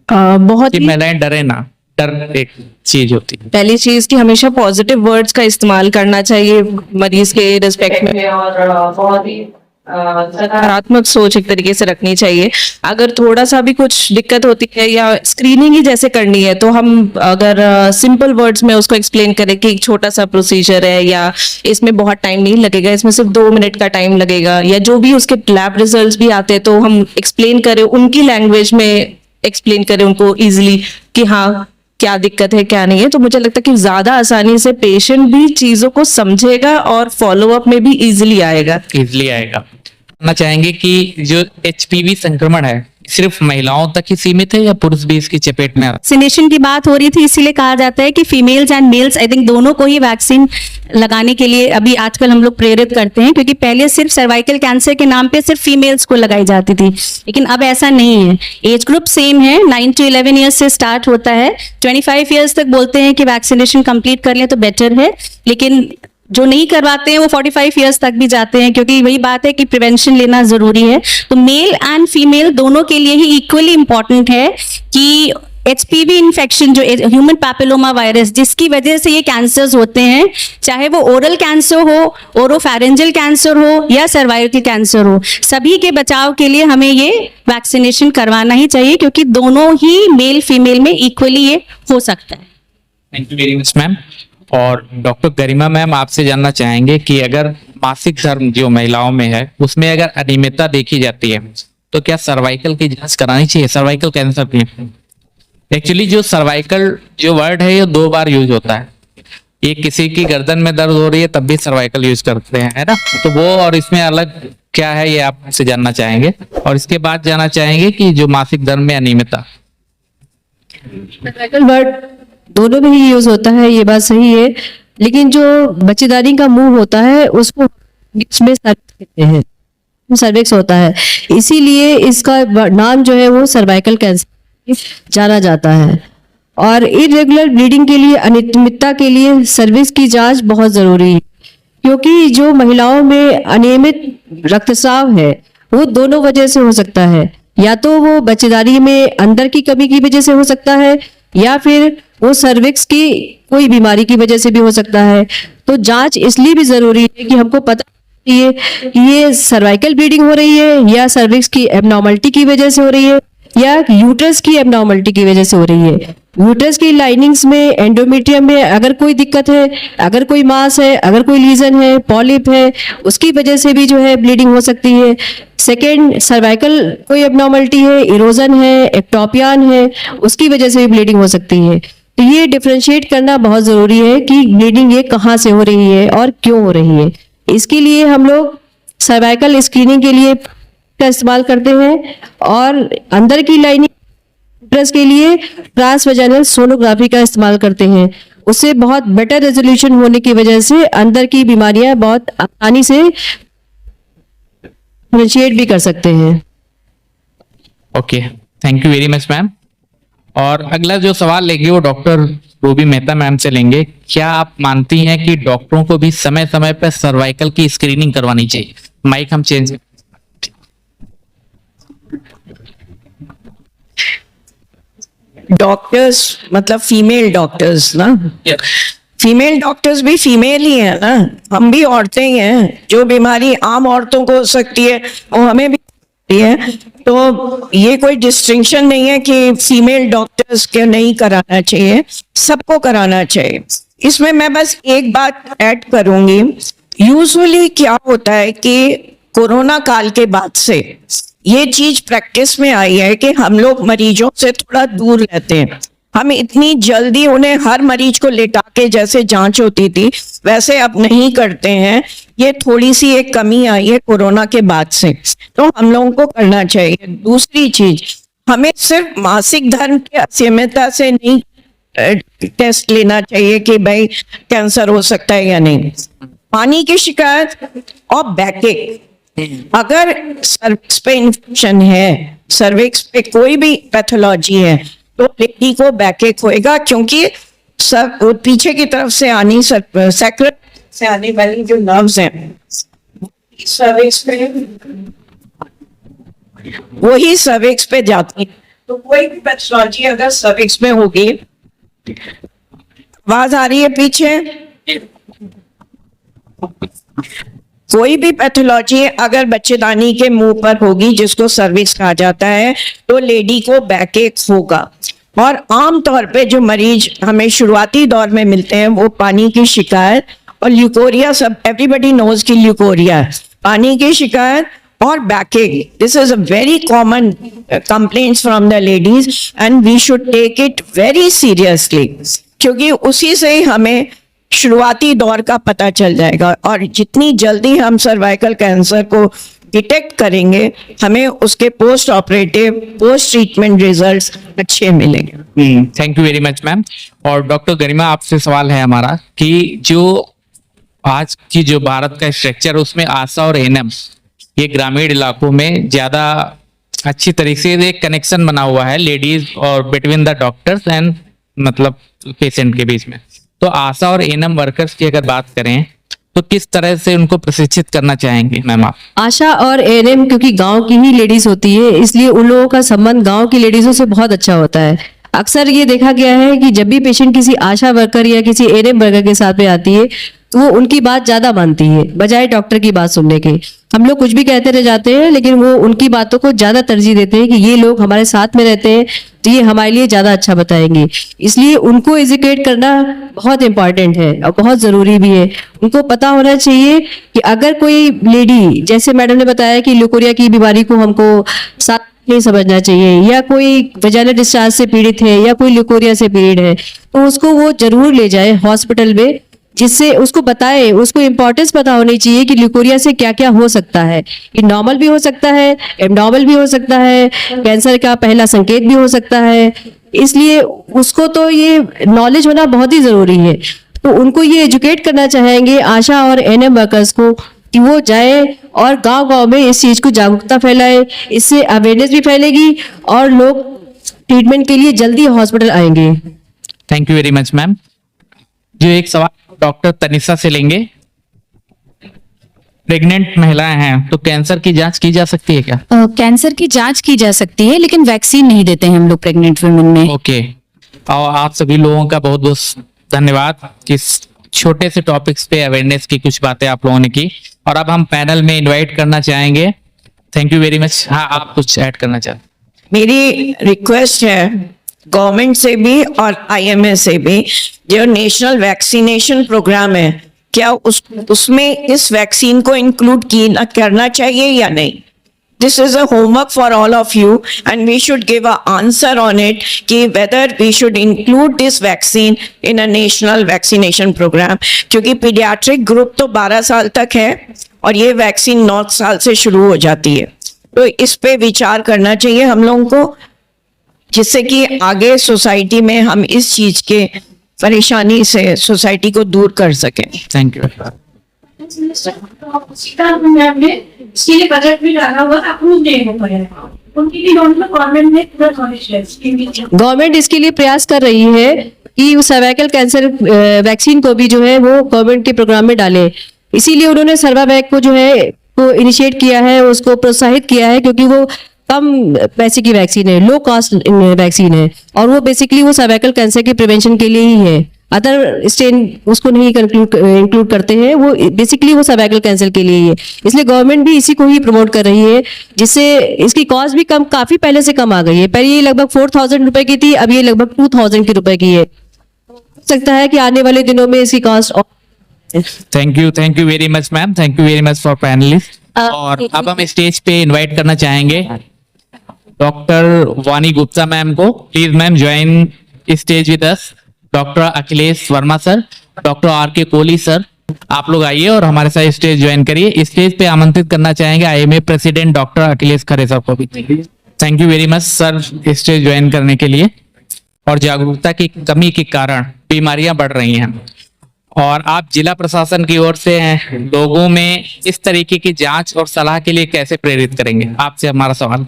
बहुत कि ही महिलाएं डरे ना, डर एक चीज होती है। पहली चीज कि हमेशा पॉजिटिव वर्ड्स का इस्तेमाल करना चाहिए मरीज के रिस्पेक्ट में, और बहुत ही सकारात्मक सोच एक तरीके से रखनी चाहिए। अगर थोड़ा सा भी कुछ दिक्कत होती है या स्क्रीनिंग ही जैसे करनी है तो हम अगर सिंपल वर्ड्स में उसको एक्सप्लेन करें कि एक छोटा सा प्रोसीजर है या इसमें बहुत टाइम नहीं लगेगा, इसमें सिर्फ 2 मिनट का टाइम लगेगा, या जो भी उसके लैब रिजल्ट्स भी आते हैं तो हम एक्सप्लेन करें, उनकी लैंग्वेज में एक्सप्लेन करें उनको इजीली कि हाँ क्या दिक्कत है क्या नहीं है। तो मुझे लगता है कि ज्यादा आसानी से पेशेंट भी चीजों को समझेगा और फॉलो अप में भी इजीली आएगा। कहना चाहेंगे कि जो HPV संक्रमण है सिर्फ महिलाओं तक ही सीमित है या पुरुष भी इसकी चपेट में? वैक्सीनेशन की बात हो रही थी, इसीलिए कहा जाता है कि females and males I think दोनों को ही वैक्सीन लगाने के लिए अभी आजकल हम लोग प्रेरित करते हैं, क्योंकि पहले सिर्फ सर्वाइकल कैंसर के नाम पे सिर्फ फीमेल्स को लगाई जाती थी, लेकिन अब ऐसा नहीं है। एज ग्रुप सेम है, 9 to 11 ईयर्स से स्टार्ट होता है, 25 ईयर्स तक बोलते हैं कि वैक्सीनेशन कंप्लीट कर लें तो बेटर है, लेकिन जो नहीं करवाते हैं वो 45 ईयर्स तक भी जाते हैं, क्योंकि वही बात है कि प्रिवेंशन लेना जरूरी है। तो मेल एंड फीमेल दोनों के लिए ही इक्वली इंपॉर्टेंट है कि HPV इन्फेक्शन जो ह्यूमन पैपिलोमा वायरस जिसकी वजह से ये कैंसर्स होते हैं, चाहे वो ओरल कैंसर हो, ओरोफैरेंजियल कैंसर हो या सर्वाइकल कैंसर हो, सभी के बचाव के लिए हमें ये वैक्सीनेशन करवाना ही चाहिए, क्योंकि दोनों ही मेल फीमेल में इक्वली ये हो सकता है। Thank you very much ma'am. और डॉक्टर गरिमा मैम, आपसे जानना चाहेंगे कि अगर मासिक धर्म जो महिलाओं में है उसमें अगर अनियमितता देखी जाती है तो क्या सर्वाइकल की जांच करानी चाहिए? सर्वाइकल कैंसर की एक्चुअली जो सर्वाइकल जो वर्ड है ये 2 बार यूज होता है, ये किसी की गर्दन में दर्द हो रही है तब भी सर्वाइकल यूज करते हैं, है ना? तो वो और इसमें अलग क्या है ये आपसे जानना चाहेंगे, और इसके बाद जानना चाहेंगे कि जो मासिक धर्म में अनियमितता। सर्वाइकल वर्ड दोनों में ही यूज होता है, ये बात सही है, लेकिन जो बच्चेदानी का मुंह होता है उसको इसमें सर्विक्स कहते हैं, सर्विक्स होता है, इसीलिए इसका नाम जो है वो सर्वाइकल कैंसर जाना जाता है। और इरेगुलर ब्लीडिंग के लिए, अनियमितता के लिए सर्विक्स की जांच बहुत जरूरी है, क्योंकि जो महिलाओं में अनियमित रक्तस्राव है वो दोनों वजह से हो सकता है, या तो वो बच्चेदानी में अंदर की कमी की वजह से हो सकता है, या फिर वो सर्विक्स की कोई बीमारी की वजह से भी हो सकता है। तो जांच इसलिए भी जरूरी है कि हमको पता चाहिए कि ये सर्वाइकल ब्लीडिंग हो रही है या सर्विक्स की एबनॉर्मलिटी की वजह से हो रही है या यूट्रस की एबनॉर्मलिटी की वजह से हो रही है। यूट्रस की लाइनिंग्स में, एंडोमेट्रियम में अगर कोई दिक्कत है, अगर कोई मास है, अगर कोई लीजन है, पॉलिप है, उसकी वजह से भी जो है ब्लीडिंग हो सकती है। सेकेंड, सर्वाइकल कोई एबनॉर्मलिटी है, इरोजन है, एक्टोपियन है, उसकी वजह से भी ब्लीडिंग हो सकती है। तो ये डिफरेंशिएट करना बहुत जरूरी है कि ब्लीडिंग ये कहाँ से हो रही है और क्यों हो रही है। इसके लिए हम लोग सर्वाइकल स्क्रीनिंग के लिए का इस्तेमाल करते हैं, और अंदर की लाइनिंग के लिए ट्रांसवेजाइनल सोनोग्राफी का इस्तेमाल करते हैं। उससे बहुत बेटर रेजोल्यूशन होने की वजह से अंदर की बीमारियां बहुत आसानी से डिफरेंशिएट भी कर सकते हैं। Okay, thank you very much ma'am. और अगला जो सवाल लेंगे वो डॉक्टर रूबी मेहता मैम से लेंगे। क्या आप मानती हैं कि डॉक्टरों को भी समय समय पर सर्वाइकल की स्क्रीनिंग करवानी चाहिए? माइक हम चेंज। डॉक्टर्स मतलब फीमेल डॉक्टर्स ना? फीमेल डॉक्टर्स भी फीमेल ही है ना, हम भी औरतें ही हैं। जो बीमारी आम औरतों को हो सकती है वो हमें भी होती है। तो ये कोई डिस्टिंक्शन नहीं है कि फीमेल डॉक्टर्स के नहीं कराना चाहिए, सबको कराना चाहिए। इसमें मैं बस एक बात ऐड करूंगी, यूजुअली क्या होता है कि कोरोना काल के बाद से ये चीज प्रैक्टिस में आई है कि हम लोग मरीजों से थोड़ा दूर रहते हैं। हम इतनी जल्दी उन्हें हर मरीज को लेटा के जैसे जांच होती थी वैसे अब नहीं करते हैं। ये थोड़ी सी एक कमी आई है कोरोना के बाद से, तो हम लोगों को करना चाहिए। दूसरी चीज, हमें सिर्फ मासिक धर्म की असीमितता से नहीं टेस्ट लेना चाहिए कि भाई कैंसर हो सकता है या नहीं। पानी की शिकायत और बैकेक, अगर सर्विक्स पे इन्फेक्शन है, सर्विक्स पे कोई भी पैथोलॉजी है तो लेडी को बैकेक होएगा, क्योंकि सब वो पीछे की तरफ से आनी सैक्रल से आने वाली जो नर्व्स हैं सर्विक्स पे, वही सर्विक्स पे जाती है। तो कोई भी पैथोलॉजी अगर सर्विक्स में होगी, आवाज आ रही है पीछे, कोई भी पैथोलॉजी अगर बच्चेदानी के मुंह पर होगी जिसको सर्विक्स कहा जाता है तो लेडी को बैकएक होगा। और आम तौर पे जो मरीज हमें शुरुआती दौर में मिलते हैं वो पानी की शिकायत और ल्यूकोरिया, सब एवरीबडी नोज की ल्यूकोरिया, पानी की शिकायत और backache, this is a very common complaints from the ladies and we should take it very seriously, क्योंकि उसी से ही हमें शुरुआती दौर का पता चल जाएगा। और जितनी जल्दी हम सर्वाइकल कैंसर को डिटेक्ट करेंगे हमें उसके post operative post treatment results अच्छे मिलेंगे। Thank you very much ma'am. और डॉक्टर गरिमा, आपसे सवाल है हमारा कि जो आज की जो भारत का स्ट्रक्चर उसमें आशा और एएनएम ये ग्रामीण इलाकों में ज्यादा अच्छी तरीके से एक कनेक्शन बना हुआ है लेडीज और बिटवीन द डॉक्टर्स एंड मतलब पेशेंट के बीच में। तो आशा और एएनएम वर्कर्स की अगर बात करें तो किस तरह से उनको प्रशिक्षित करना चाहेंगे मैम आप? आशा और एएनएम क्योंकि गांव की ही लेडीज होती है, इसलिए उन लोगों का संबंध गांव की लेडीजों से बहुत अच्छा होता है। अक्सर ये देखा गया है कि जब भी पेशेंट किसी आशा वर्कर या किसी एएनएम वर्कर के साथ में आती है तो वो उनकी बात ज्यादा मानती है बजाय डॉक्टर की बात सुनने के। हम लोग कुछ भी कहते रह जाते हैं लेकिन वो उनकी बातों को ज्यादा तरजीह देते हैं कि ये लोग हमारे साथ में रहते हैं तो ये हमारे लिए ज्यादा अच्छा बताएंगे। इसलिए उनको एजुकेट करना बहुत इंपॉर्टेंट है और बहुत जरूरी भी है। उनको पता होना चाहिए कि अगर कोई लेडी, जैसे मैडम ने बताया कि ल्यूकोरिया की बीमारी को हमको साथ नहीं समझना चाहिए, या कोई वजाइनल डिस्चार्ज से पीड़ित है या कोई ल्यूकोरिया से पीड़ित है, तो उसको वो जरूर ले जाए हॉस्पिटल में, जिससे उसको बताए, उसको इम्पोर्टेंस पता होनी चाहिए कि ल्यूकोरिया से क्या क्या हो सकता है। ये नॉर्मल भी हो सकता है, एब्नॉर्मल भी हो सकता है, कैंसर का पहला संकेत भी हो सकता है। इसलिए उसको तो ये नॉलेज होना बहुत ही जरूरी है। तो उनको ये एजुकेट करना चाहेंगे आशा और एएनएम वर्कर्स को कि वो जाए और गांव-गांव में इस चीज को जागरूकता फैलाए। इससे अवेयरनेस भी फैलेगी और लोग ट्रीटमेंट के लिए जल्दी हॉस्पिटल आएंगे। Thank you very much ma'am. जो एक सवाल डॉक्टर तनिषा से लेंगे, प्रेग्नेंट महिलाएं हैं तो कैंसर की जांच की जा सकती है क्या? कैंसर की जांच की जा सकती है लेकिन वैक्सीन नहीं देते हैं हम लोग प्रेग्नेंट वुमेन में। ओके। और आप सभी लोगों का बहुत बहुत धन्यवाद कि छोटे से टॉपिक्स पे अवेयरनेस की कुछ बातें आप लोगों ने की। और अब हम पैनल में इनवाइट करना चाहेंगे। Thank you very much. हाँ, आप कुछ ऐड करना चाहते? मेरी रिक्वेस्ट है गवर्नमेंट से भी और आईएमए से भी, जो नेशनल वैक्सीनेशन प्रोग्राम है क्या उसमें इस वैक्सीन को इंक्लूड करना चाहिए या नहीं? This is a homework for all of you and we should give a answer on it कि whether we should include this vaccine in a national vaccination program, क्योंकि पीडियाट्रिक ग्रुप तो 12 साल तक है और ये वैक्सीन 9 साल से शुरू हो जाती है। तो इस पे विचार करना चाहिए हम लोगों को, जिससे कि आगे सोसाइटी में हम इस चीज के परेशानी से सोसाइटी को दूर कर सकें। Thank you. गवर्नमेंट इसके लिए प्रयास कर रही है कि सर्वाइकल कैंसर वैक्सीन को भी जो है वो गवर्नमेंट के प्रोग्राम में डाले। इसीलिए उन्होंने सर्वावैक को जो है को इनिशिएट किया है, उसको प्रोत्साहित किया है, क्योंकि वो कम पैसे की वैक्सीन है, लो कॉस्ट वैक्सीन है और वो बेसिकली वो सर्वाइकल कैंसर के प्रिवेंशन के लिए ही है। अदर स्टेन उसको नहीं इंक्लूड करते हैं, वो बेसिकली वो सर्वाइकल कैंसर के लिए ही है। इसलिए गवर्नमेंट भी इसी को ही प्रमोट कर रही है, जिससे इसकी कॉस्ट भी कम, काफी पहले से कम आ गई है। पहले ये लगभग 4,000 रुपए की थी, अब ये लगभग 2,000 के रुपए की है। हो सकता है कि आने वाले दिनों में इसकी cost. Thank you very much ma'am, thank you very much for panelist. और अब हम स्टेज पे इनवाइट करना चाहेंगे डॉक्टर वानी गुप्ता मैम को। Please ma'am join stage with us. Doctor Akhilesh Verma sir, doctor R K. Kohli sir, आप लोग आइए और हमारे साथ स्टेज ज्वाइन करिए। स्टेज पे आमंत्रित करना चाहेंगे IMA प्रेसिडेंट डॉक्टर अखिलेश खरे सर को भी। Thank you very much sir stage join करने के लिए। और जागरूकता की कमी के कारण बीमारियां बढ़ रही हैं, और आप जिला प्रशासन की ओर से लोगों में इस तरीके की जांच और सलाह के लिए कैसे प्रेरित करेंगे? आपसे हमारा सवाल।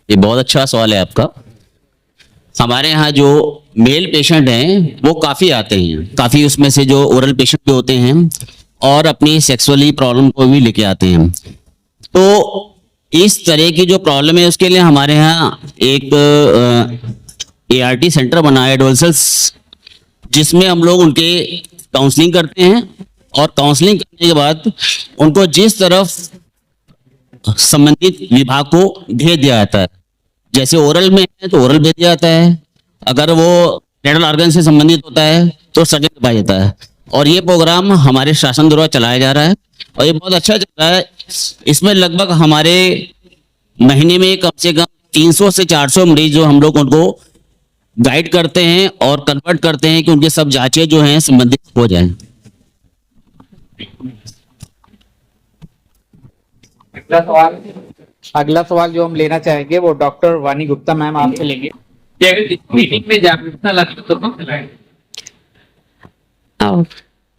ये बहुत अच्छा सवाल है आपका। हमारे यहाँ जो मेल पेशेंट हैं वो काफ़ी आते हैं, काफ़ी उसमें से जो ओरल पेशेंट भी होते हैं और अपनी सेक्सुअली प्रॉब्लम को भी लेके आते हैं। तो इस तरह की जो प्रॉब्लम है उसके लिए हमारे यहाँ एक ART सेंटर बना है एडोलसेंस, जिसमें हम लोग उनके काउंसलिंग करते हैं और काउंसलिंग करने के बाद उनको जिस तरफ संबंधित विभाग को भेज दिया जाता है। जैसे ओरल में है तो ओरल भेज दिया जाता है, अगर वो रेनल ऑर्गन से संबंधित होता है तो सर्जन के पास जाता है। और ये प्रोग्राम हमारे शासन द्वारा चलाया जा रहा है और ये बहुत अच्छा चल रहा है। इसमें लगभग हमारे महीने में कम से कम 300 से 400 मरीज जो हम लोग उनको गाइड करते हैं और कन्वर्ट करते हैं कि उनके सब जांचें जो हैं संबंधित हो जाएं। अगला सवाल जो हम लेना चाहेंगे वो डॉक्टर वानी गुप्ता मैम आपसे लेंगे। मीटिंग में जागरूकता लाने तो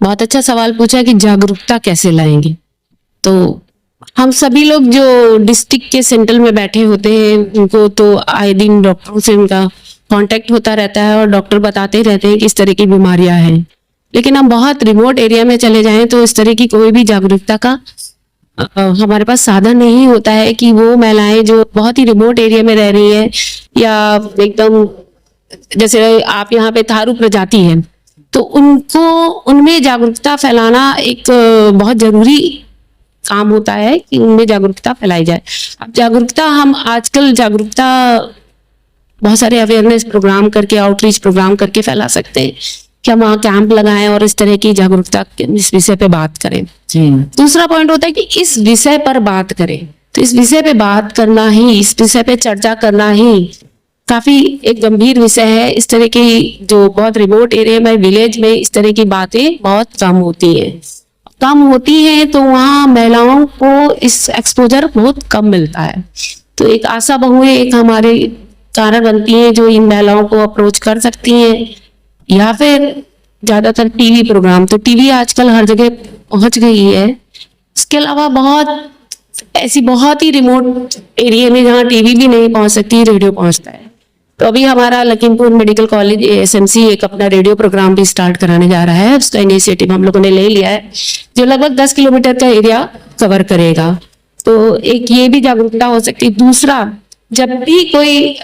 बहुत अच्छा सवाल पूछा कि जागरूकता कैसे लाएंगे। तो हम सभी लोग जो डिस्ट्रिक्ट के सेंटर में बैठे होते हैं उनको तो आए दिन डॉक्टरों से उनका कांटेक्ट होता रहता है और डॉक्टर बताते रहते हैं कि इस तरह की बीमारियां हैं। लेकिन हम बहुत रिमोट एरिया में चले जाएं तो इस तरह की कोई भी जागरूकता का हमारे पास साधन नहीं होता है कि वो महिलाएं जो बहुत ही रिमोट एरिया में रह रही है या एकदम जैसे आप यहाँ पे थारू प्रजाति है तो उनको उनमें जागरूकता फैलाना एक बहुत जरूरी काम होता है कि उनमें जागरूकता फैलाई जाए। अब जागरूकता हम आजकल जागरूकता बहुत सारे अवेयरनेस प्रोग्राम करके आउटरीच प्रोग्राम करके फैला सकते हैं कि हम वहाँ कैंप लगाएं और इस तरह की जागरूकता इस विषय पे बात करें। दूसरा पॉइंट होता है कि इस विषय पर बात करें, तो इस विषय पे बात करना ही, इस विषय पे चर्चा करना ही काफी एक गंभीर विषय है। इस तरह की जो बहुत रिमोट एरिया में विलेज में इस तरह की बातें बहुत कम होती हैं तो वहाँ महिलाओं को इस एक्सपोजर बहुत कम मिलता है। तो एक आशा बहुएं एक हमारे कारण बनती हैं जो इन महिलाओं को अप्रोच कर सकती हैं, या फिर ज्यादातर टीवी प्रोग्राम। तो टीवी आजकल हर जगह पहुंच गई है। इसके अलावा बहुत ही रिमोट एरिया में जहाँ टीवी भी नहीं पहुंच सकती, रेडियो पहुंचता है। तो अभी हमारा लखीमपुर मेडिकल कॉलेज SMC एक अपना रेडियो प्रोग्राम भी स्टार्ट कराने जा रहा है। उसका इनिशिएटिव हम लोगों ने ले लिया है जो लगभग 10 किलोमीटर का एरिया कवर करेगा। तो एक ये भी जागरूकता हो सकती है। दूसरा, जब भी कोई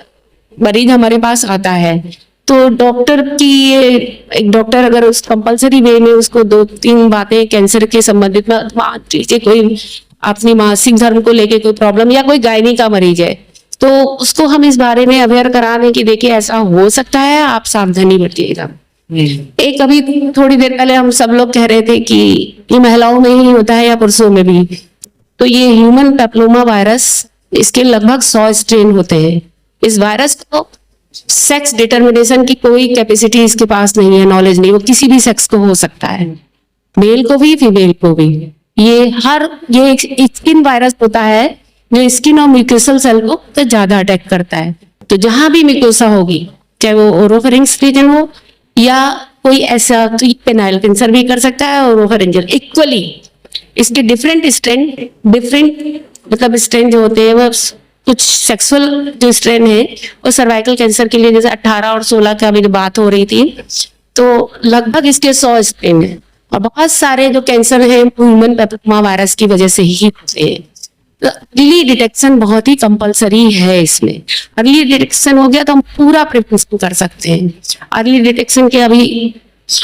मरीज हमारे पास आता है तो डॉक्टर की एक डॉक्टर अगर उस कंपलसरी वे में उसको 2-3 बातें कैंसर के संबंधित में, कोई अपनी मासिक धर्म को लेके कोई प्रॉब्लम या कोई गायनी का मरीज है तो उसको हम इस बारे में अवेयर कराने की देखिए ऐसा हो सकता है, आप सावधानी बरतिएगा। एक अभी थोड़ी देर पहले हम सब लोग कह रहे थे कि ये महिलाओं में ही होता है या पुरुषों में भी, तो ये ह्यूमन पैपिलोमा वायरस, इसके लगभग 100 स्ट्रेन होते हैं। इस वायरस को सेक्स डिटर्मिनेशन की कोई कैपेसिटी इसके पास नहीं है, नॉलेज नहीं, वो किसी भी सेक्स को हो सकता है, मेल को भी फीमेल को भी। ये स्किन वायरस होता है जो स्किन और म्यूकोसल सेल को तो ज्यादा अटैक करता है। तो जहां भी म्यूकोसा होगी, चाहे वो ओरोफेरिंक्स रीजन हो या कोई ऐसा, तो पेनाइल कैंसर भी कर सकता है और ओरोफेरिंजियल इक्वली। इसके डिफरेंट स्ट्रेन जो होते हैं वो कुछ सेक्सुअल जो स्ट्रेन है वो सर्वाइकल कैंसर के लिए जैसे 18 और 16 का अभी बात हो रही थी, तो लगभग इसके 100 स्ट्रेन है और बहुत सारे जो कैंसर हैं ह्यूमन पैपिलोमा वायरस की वजह से ही होते हैं। अर्ली डिटेक्शन बहुत ही कंपलसरी है इसमें। अर्ली डिटेक्शन हो गया तो हम पूरा प्रिवेंशन कर सकते हैं। अर्ली डिटेक्शन के अभी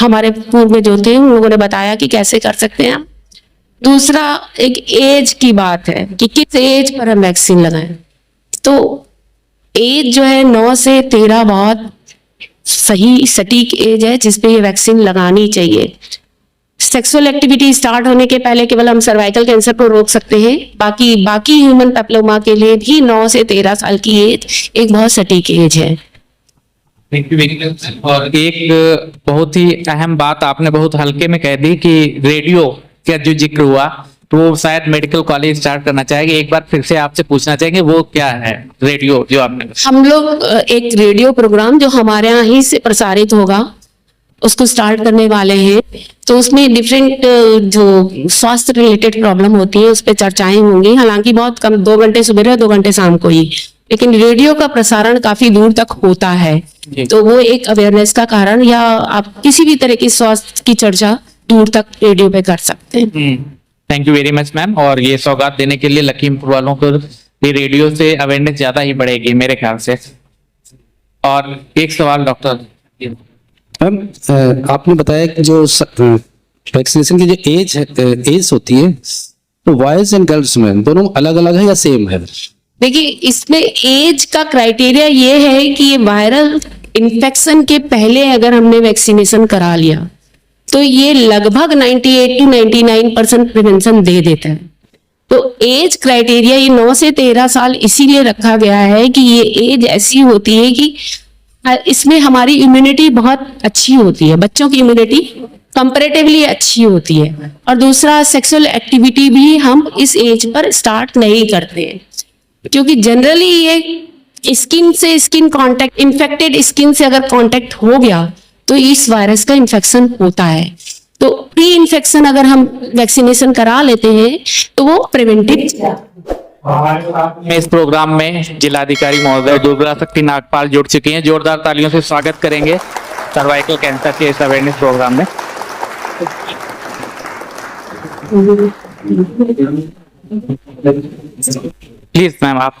हमारे पूर्व में जो थे उन लोगों ने बताया कि कैसे कर सकते हैं हम। दूसरा एक एज की बात है कि किस एज पर हम वैक्सीन लगाएं। तो एज जो है 9 से 13 बहुत सही सटीक एज है जिसपे ये वैक्सीन लगानी चाहिए। सेक्सुअल एक्टिविटी स्टार्ट होने के पहले केवल हम सर्वाइकल कैंसर को रोक सकते हैं, बाकी ह्यूमन पैपिलोमा के लिए भी 9 से 13 साल की एज एक बहुत सटीक एज है। Thank you very much. और एक बहुत ही अहम बात आपने बहुत हल्के में कह दी कि रेडियो का जो जिक्र हुआ तो वो शायद मेडिकल कॉलेज स्टार्ट करना चाहेंगे। एक बार फिर से आपसे पूछना चाहेंगे वो क्या है रेडियो जो आपने। हम लोग एक रेडियो प्रोग्राम जो हमारे यहाँ ही से प्रसारित होगा उसको स्टार्ट करने वाले हैं। तो उसमें डिफरेंट जो स्वास्थ्य रिलेटेड प्रॉब्लम होती है उस पर चर्चाएं होंगी। हालांकि बहुत कम, 2 घंटे सुबह 2 घंटे शाम को ही, लेकिन रेडियो का प्रसारण काफी दूर तक होता है। तो वो एक अवेयरनेस का कारण, या आप किसी भी तरह की स्वास्थ्य की चर्चा दूर तक रेडियो पे कर सकते हैं। Thank you very much ma'am. और ये सौगात देने के लिए लखीमपुर वालों को ये रेडियो से अवेयरनेस ज्यादा ही बढ़ेगी मेरे ख्याल से। और एक सवाल डॉक्टर मैम, आपने बताया कि जो वैक्सीनेशन की जो एज होती है तो बॉयज एंड गर्ल्स में दोनों अलग अलग है या सेम है? देखिए, इसमें एज का क्राइटेरिया ये है कि ये वायरल इन्फेक्शन के पहले अगर हमने वैक्सीनेशन करा लिया तो ये लगभग 98 to 99% प्रिवेंशन दे देता है। तो एज क्राइटेरिया ये 9 से 13 साल इसीलिए रखा गया है कि ये एज ऐसी होती है कि इसमें हमारी इम्यूनिटी बहुत अच्छी होती है, बच्चों की इम्यूनिटी कंपैरेटिवली अच्छी होती है। और दूसरा, सेक्सुअल एक्टिविटी भी हम इस एज पर स्टार्ट नहीं करते हैं, क्योंकि जनरली ये स्किन से स्किन कांटेक्ट, इन्फेक्टेड स्किन से अगर कांटेक्ट हो गया तो इस वायरस का इन्फेक्शन होता है। तो प्री इन्फेक्शन अगर हम वैक्सीनेशन करा लेते हैं तो वो प्रिवेंटिव। इस प्रोग्राम में जिलाधिकारी महोदय दुर्गा शक्ति नागपाल जुड़ चुकी हैं। जोरदार तालियों से स्वागत करेंगे सर्वाइकल कैंसर के इस अवेयरनेस प्रोग्राम में। प्लीज मैम आप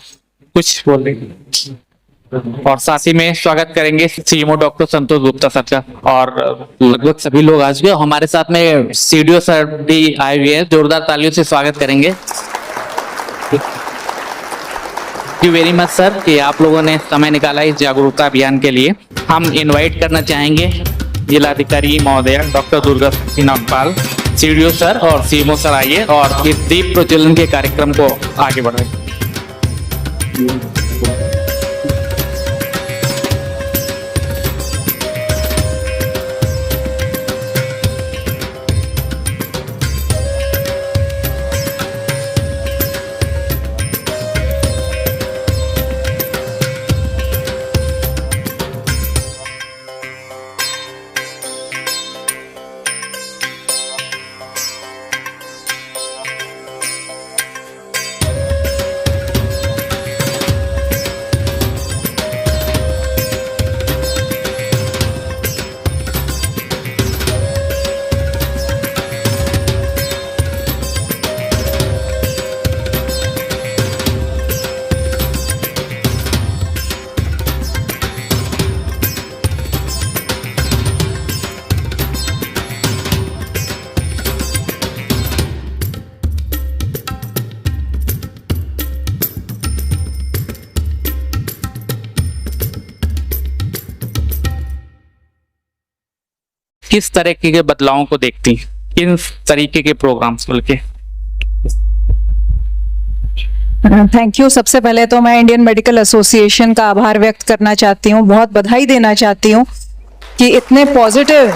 कुछ बोल देंगे। और साथ ही में स्वागत करेंगे सीएमओ डॉक्टर संतोष गुप्ता सर का। और लगभग सभी लोग आ चुके हैं। हमारे साथ में सीडीओ सर भी आए हुए हैं, जोरदार तालियों से स्वागत करेंगे। Thank you very much sir कि आप लोगों ने समय निकाला इस जागरूकता अभियान के लिए। हम इनवाइट करना चाहेंगे जिलाधिकारी महोदय डॉक्टर दुर्गा शक्ति नागपाल, सीडीओ सर और सीएमओ सर आइए और इस दीप प्रज्वलन के कार्यक्रम को आगे बढ़ाएं। किस तरीके के बदलावों को देखती हैं, किन तरीके के प्रोग्राम्स को लेके? Thank you. सबसे पहले तो मैं इंडियन मेडिकल एसोसिएशन का आभार व्यक्त करना चाहती हूँ, बहुत बधाई देना चाहती हूँ कि इतने पॉजिटिव,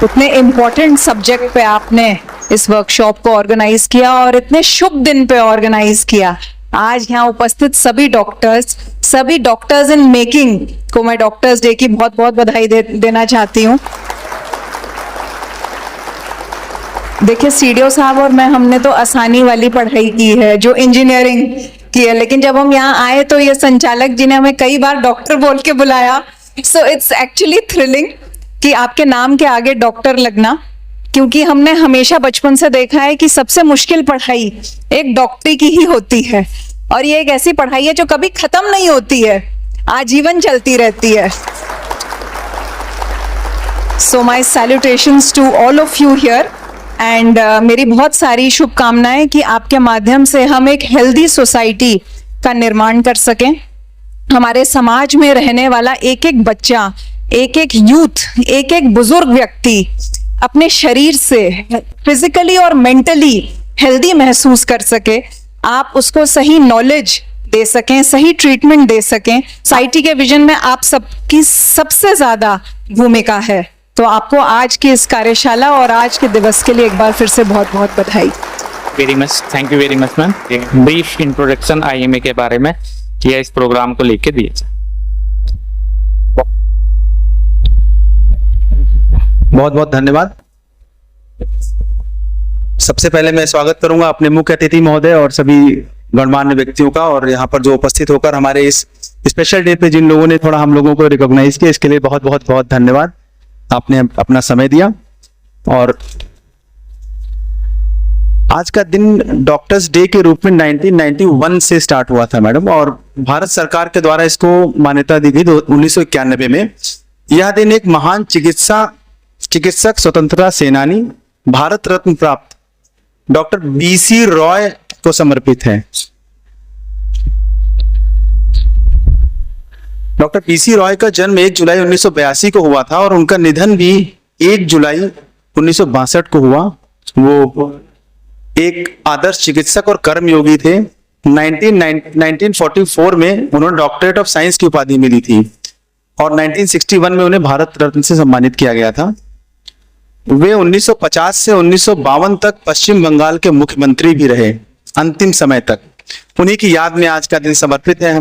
इतने इम्पोर्टेंट सब्जेक्ट पे आपने इस वर्कशॉप को ऑर्गेनाइज किया और इतने शुभ दिन पे ऑर्गेनाइज किया। आज यहाँ उपस्थित सभी डॉक्टर्स इन मेकिंग को मैं डॉक्टर्स डे की बहुत बहुत बधाई देना चाहती हूँ। देखिए सीडीओ साहब और मैं, हमने तो आसानी वाली पढ़ाई की है, जो इंजीनियरिंग की है, लेकिन जब हम यहाँ आए तो ये संचालक जी ने हमें कई बार डॉक्टर बोल के बुलाया। सो इट्स एक्चुअली थ्रिलिंग कि आपके नाम के आगे डॉक्टर लगना क्योंकि हमने हमेशा बचपन से देखा है कि सबसे मुश्किल पढ़ाई एक डॉक्टरी की ही होती है, और ये एक ऐसी पढ़ाई है जो कभी खत्म नहीं होती है, आजीवन चलती रहती है। So my salutations to all of you here, and मेरी बहुत सारी शुभकामनाएं कि आपके माध्यम से हम एक हेल्दी सोसाइटी का निर्माण कर सकें। हमारे समाज में रहने वाला एक एक बच्चा, एक एक यूथ, एक एक बुजुर्ग व्यक्ति अपने शरीर से फिजिकली और मेंटली हेल्दी महसूस कर सके, आप उसको सही नॉलेज दे सकें, सही ट्रीटमेंट दे सकें। सोसाइटी के विजन में आप सबकी सबसे ज्यादा भूमिका है। तो आपको आज की इस कार्यशाला और आज के दिवस के लिए एक बार फिर से बहुत बहुत बधाई। Very much, thank you very much ma'am. Brief introduction IMA के बारे में किया, इस प्रोग्राम को लेके दिए। बहुत बहुत धन्यवाद। सबसे पहले मैं स्वागत करूंगा अपने मुख्य अतिथि महोदय और सभी गणमान्य व्यक्तियों का, और यहाँ पर जो उपस्थित होकर हमारे इस स्पेशल डे पे जिन लोगों ने थोड़ा हम लोगों को रिकॉग्नाइज किया, इसके लिए बहुत बहुत बहुत धन्यवाद। आपने अपना समय दिया। और आज का दिन डॉक्टर्स डे के रूप में 1991 से स्टार्ट हुआ था मैडम, और भारत सरकार के द्वारा इसको मान्यता दी गई 1991 में। यह दिन एक महान चिकित्सक, स्वतंत्रता सेनानी, भारत रत्न प्राप्त डॉक्टर BC रॉय को समर्पित है। डॉक्टर BC रॉय का जन्म 1 जुलाई 1982 को हुआ था, और उनका निधन भी 1 जुलाई 1962 को हुआ। वो एक आदर्श चिकित्सक और कर्मयोगी थे। 1944 में उन्होंने डॉक्टरेट ऑफ साइंस की उपाधि मिली थी, और 1961 में उन्हें भारत रत्न से सम्मानित किया गया था। वे 1950 से 1952 तक पश्चिम बंगाल के मुख्यमंत्री भी रहे, अंतिम समय तक। उन्हीं की याद में आज का दिन समर्पित है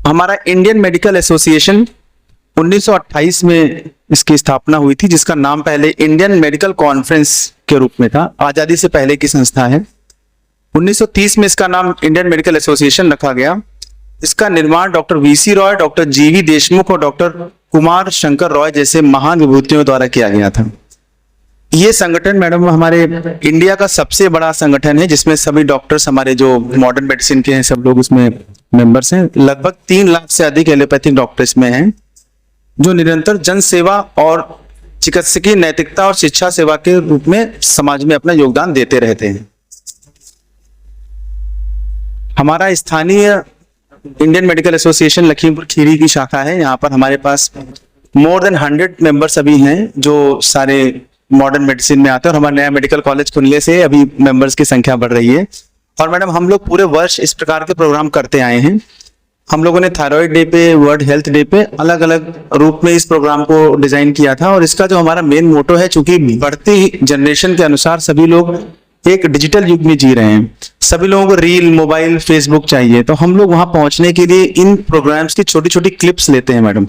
हमारा इंडियन मेडिकल एसोसिएशन 1928 में इसकी स्थापना हुई थी, जिसका नाम पहले इंडियन मेडिकल कॉन्फ्रेंस के रूप में था। आजादी से पहले की संस्था है। 1930 में इसका नाम इंडियन मेडिकल एसोसिएशन रखा गया। इसका निर्माण doctor VC Roy, doctor GV Deshmukh और डॉक्टर कुमार शंकर रॉय जैसे महान विभूतियों द्वारा किया गया था। ये संगठन मैडम हमारे इंडिया का सबसे बड़ा संगठन है, जिसमें सभी डॉक्टर्स हमारे जो मॉडर्न मेडिसिन के हैं सब लोग उसमें मेंबर्स हैं। लगभग 3 लाख से अधिक एलोपैथिक डॉक्टर्स में हैं, जो निरंतर जन सेवा और चिकित्सकीय नैतिकता और शिक्षा सेवा के रूप में समाज में अपना योगदान देते रहते हैं। हमारा स्थानीय Indian Medical association Lakhimpur Kheri की शाखा है। यहाँ पर हमारे पास मोर देन 100 मेंबर्स अभी हैं, जो सारे मॉडर्न मेडिसिन में आते हैं, और हमारा नया मेडिकल कॉलेज खुलने से अभी मेंबर्स की संख्या बढ़ रही है। और मैडम हम लोग पूरे वर्ष इस प्रकार के प्रोग्राम करते आए हैं। हम लोगों ने थायराइड डे पे, वर्ल्ड हेल्थ डे पे अलग अलग रूप में इस प्रोग्राम को डिजाइन किया था। और इसका जो हमारा मेन मोटो है, चूंकि बढ़ती जनरेशन के अनुसार सभी लोग एक डिजिटल युग में जी रहे हैं, सभी लोगों को रील, मोबाइल, फेसबुक चाहिए, तो हम लोग वहां पहुंचने के लिए इन प्रोग्राम्स की छोटी छोटी क्लिप्स लेते हैं मैडम,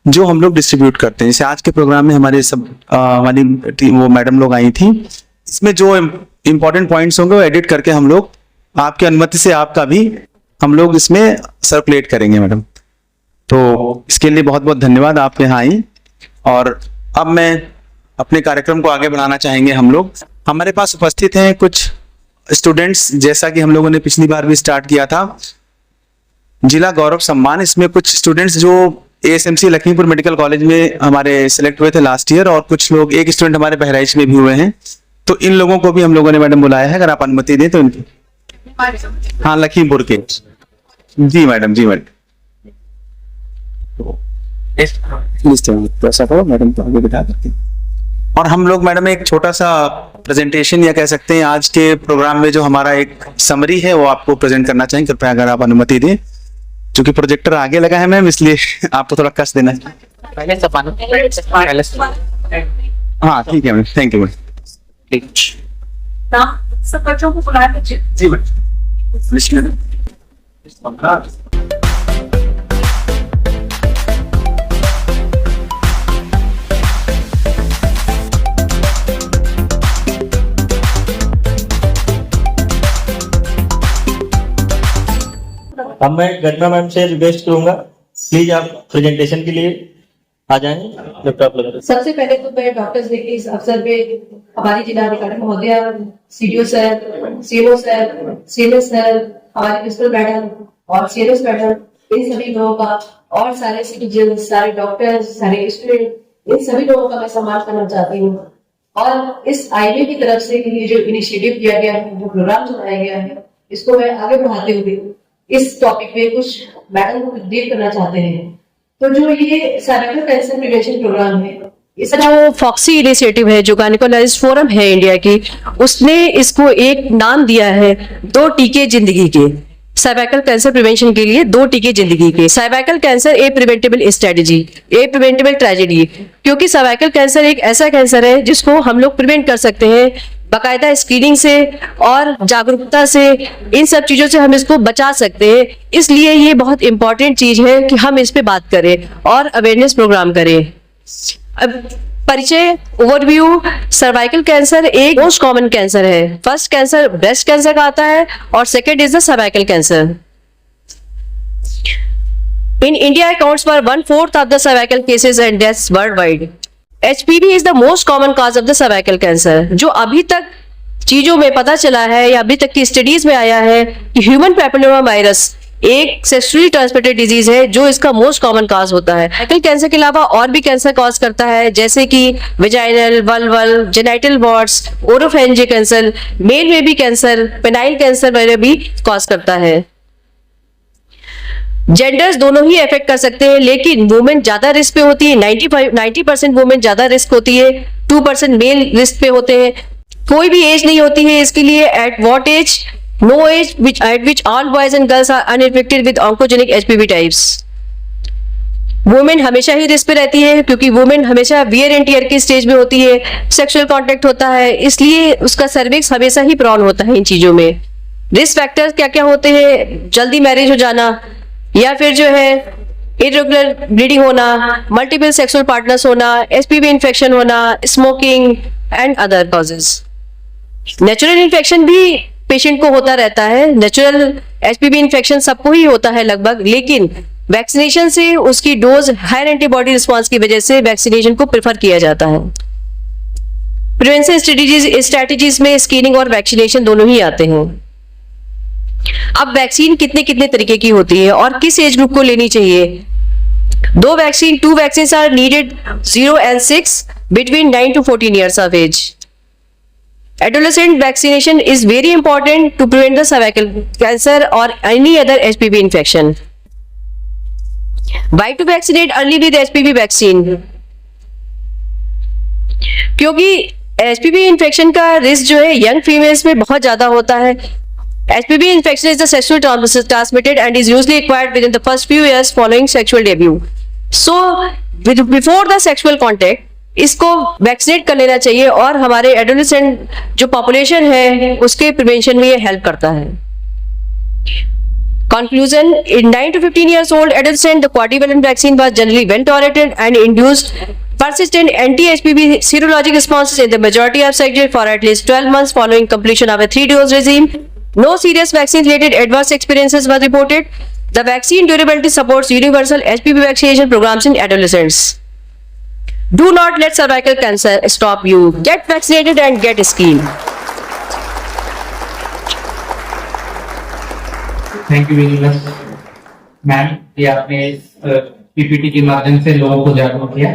जो हम लोग डिस्ट्रीब्यूट करते हैं। जैसे आज के प्रोग्राम में हमारे सब हमारी वो मैडम लोग आई थी, इसमें जो इंपॉर्टेंट पॉइंट्स होंगे वो एडिट करके हम लोग आपकी अनुमति से आपका भी हम लोग इसमें सर्कुलेट करेंगे मैडम। तो इसके लिए बहुत बहुत धन्यवाद आप यहाँ आई। और अब मैं अपने कार्यक्रम को आगे बढ़ाना चाहेंगे। हम लोग हमारे पास उपस्थित हैं कुछ स्टूडेंट्स, जैसा कि हम लोगों ने पिछली बार भी स्टार्ट किया था जिला गौरव सम्मान। इसमें कुछ स्टूडेंट्स जो ASMC लखीमपुर मेडिकल कॉलेज में हमारे सिलेक्ट हुए थे लास्ट ईयर, और कुछ लोग, एक स्टूडेंट हमारे बहराइच में भी हुए हैं। तो इन लोगों को भी हम लोगों ने मैडम बुलाया है, अगर आप अनुमति दें तो इनकी। हाँ, लखीमपुर के। जी मैडम, जी मैडम। तो ऐसा करो मैडम, तो आगे बिठा करके। और हम लोग मैडम एक छोटा सा प्रेजेंटेशन या कह सकते हैं आज के प्रोग्राम में जो हमारा एक समरी है वो आपको प्रेजेंट करना चाहेंगे, कृपया अगर आप अनुमति दें। क्योंकि प्रोजेक्टर आगे लगा है मैम, इसलिए आपको थोड़ा कस देना है। पहले सपाना, हाँ ठीक है मैम, थैंक यू मैम। सब बच्चों को बुलाया जी मैम। अब मैं घटना मैम से रिक्वेस्ट करूंगा, प्लीज आप प्रेजेंटेशन के लिए आ जाए लैपटॉप लगा। सबसे पहले तो मैं डॉक्टर्स डे के इस अवसर पे हमारी जिलाधिकारी महोदया, CDO sir, CMO sir, CMS sir, हमारी प्रिंसिपल मैडम और सीएमएस मैडम, इन सभी लोगों का और सारे सिटीजन, सारे डॉक्टर्स, सारे स्टूडेंट, इन सभी लोगों का मैं सम्मान करना चाहती हूँ। और इस आईबी की तरफ से ये जो इनिशिएटिव किया गया है, जो प्रोग्राम चलाया गया है, इसको मैं आगे बढ़ाते हुए इस टॉपिक पे कुछ मैडम को ब्रीफ करना चाहते हैं। तो जो ये सर्वाइकल कैंसर प्रिवेंशन प्रोग्राम है, इसका जो फॉक्सी इनिशिएटिव है, जो गायनेकोलॉजिस्ट फोरम है इंडिया की, उसने इसको एक नाम दिया है 2 टीके जिंदगी के। सर्वाइकल कैंसर प्रिवेंशन के लिए 2 टीके जिंदगी के। सर्वाइकल कैंसर ए प्रिवेंटेबल स्ट्रेटजी, ए प्रिवेंटेबल ट्रेजेडी, क्योंकि सर्वाइकल कैंसर एक ऐसा कैंसर है जिसको हम लोग प्रिवेंट कर सकते हैं बाकायदा स्क्रीनिंग से और जागरूकता से। इन सब चीजों से हम इसको बचा सकते हैं। इसलिए ये बहुत इंपॉर्टेंट चीज है कि हम इस पे बात करें और अवेयरनेस प्रोग्राम करें। अब परिचय, ओवरव्यू। सर्वाइकल कैंसर एक मोस्ट कॉमन कैंसर है। फर्स्ट कैंसर ब्रेस्ट कैंसर का आता है और second is the cervical cancer. In India accounts for 1/4 of the cervical cases and deaths worldwide. HPV is the most common cause of the cervical cancer. जो अभी तक चीजों में पता चला है या अभी तक की स्टडीज में आया है कि ह्यूमन पैपिलोमा वायरस एक सेक्सुअली ट्रांसमिटेड डिजीज है जो इसका मोस्ट कॉमन कॉज होता है। सर्वाइकल कैंसर के अलावा और भी कैंसर कॉज करता है, जैसे कि vaginal, vulval, genital warts, oropharyngeal cancer, male में भी कैंसर, पेनाइल कैंसर वगैरह भी कॉज करता है। जेंडर्स दोनों ही अफेक्ट कर सकते हैं, लेकिन वुमेन ज्यादा रिस्क पे होती है। 90% वुमेन ज्यादा रिस्क होती है, 2% मेल रिस्क पे होते हैं। कोई भी एज नहीं होती है इसके लिए। At what age? No age at which all boys and girls are uninfected with oncogenic HPV types. Women हमेशा ही रिस्क पे रहती है, क्योंकि वुमेन हमेशा वियर एंड टियर के स्टेज में होती है, सेक्सुअल कांटेक्ट होता है, इसलिए उसका सर्विक्स हमेशा ही प्रॉन होता है इन चीजों में। रिस्क फैक्टर्स क्या क्या होते हैं? जल्दी मैरिज हो जाना, या फिर जो है इरेगुलर ब्लीडिंग होना, मल्टीपल सेक्सुअल पार्टनर्स होना, HPV इन्फेक्शन होना, smoking and other causes. Natural infection भी पेशेंट को होता रहता है। नेचुरल HPV इन्फेक्शन सबको ही होता है लगभग, लेकिन वैक्सीनेशन से उसकी डोज हायर एंटीबॉडी रिस्पांस की वजह से वैक्सीनेशन को प्रेफर किया जाता है। प्रिवेंशन स्ट्रेटेजीज में स्क्रीनिंग और वैक्सीनेशन दोनों ही आते हैं। अब वैक्सीन कितने कितने तरीके की होती है और किस एज ग्रुप को लेनी चाहिए? 2 vaccine are needed 0 and 6 between 9 to 14 years of age. Adolescent vaccination is very important to prevent the cervical cancer or any other HPV infection. Why to vaccinate early with HPV vaccine? क्योंकि HPV इन्फेक्शन का रिस्क जो है यंग फीमेल्स में बहुत ज्यादा होता है। HPV infection is the sexually transmitted and is usually acquired within the first few years following sexual debut. So, before the sexual contact, इसको वैक्सीनेट कर लेना चाहिए और हमारे एडोलेसेंट जो पॉपुलेशन है उसके प्रिवेंशन में ये हेल्प करता है। Conclusion: in 9 to 15 years old adolescent, the quadrivalent vaccine was generally well tolerated and induced persistent anti-HPV serologic responses in the majority of subjects for at least 12 months following completion of a 3-dose regime. No serious vaccine-related adverse experiences were reported. The vaccine durability supports universal HPV vaccination programs in adolescents. Do not let cervical cancer stop you. Get vaccinated and get screened. Thank you very much ma'am, ये आपने पीपीटी के माध्यम से लोगों को जागरूक किया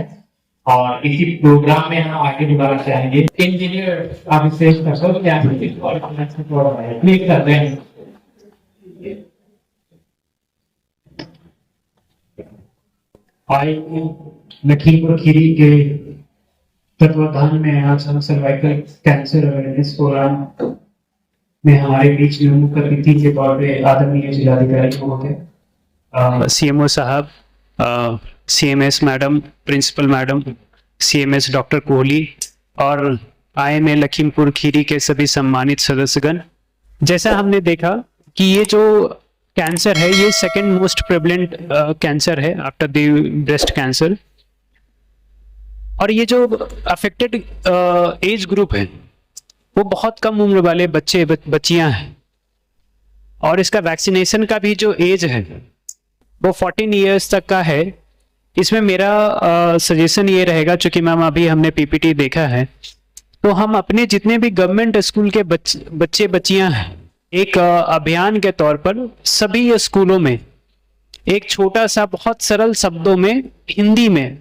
और इसी प्रोग्राम में हम आगे बढ़ाना चाहेंगे। इंजीनियर अभिषेक कसोल क्या क्लिक कर रहे हैं। लखीमपुर खीरी के तत्वाधान में आज हम सर्वाइकल कैंसर अवेयरनेस प्रोग्राम में हमारे बीच में मुख्य अतिथि के तौर पे आदरणीय जिलाधिकारी महोदय, सीएमओ साहब, CMS madam, principal madam, CMS doctor Kohli और आईएमए लखीमपुर खीरी के सभी सम्मानित सदस्यगण। जैसा हमने देखा कि ये जो कैंसर है ये सेकंड मोस्ट प्रेवलेंट कैंसर है आफ्टर द ब्रेस्ट कैंसर, और ये जो अफेक्टेड एज ग्रुप है वो बहुत कम उम्र वाले बच्चे बच्चियां हैं, और इसका वैक्सीनेशन का भी जो एज है वो 14 इयर्स तक का है। इसमें मेरा सजेशन ये रहेगा, चूंकि मैम अभी हमने पीपीटी देखा है, तो हम अपने जितने भी गवर्नमेंट स्कूल के बच्चे बच्चियां हैं, एक अभियान के तौर पर सभी स्कूलों में एक छोटा सा बहुत सरल शब्दों में हिंदी में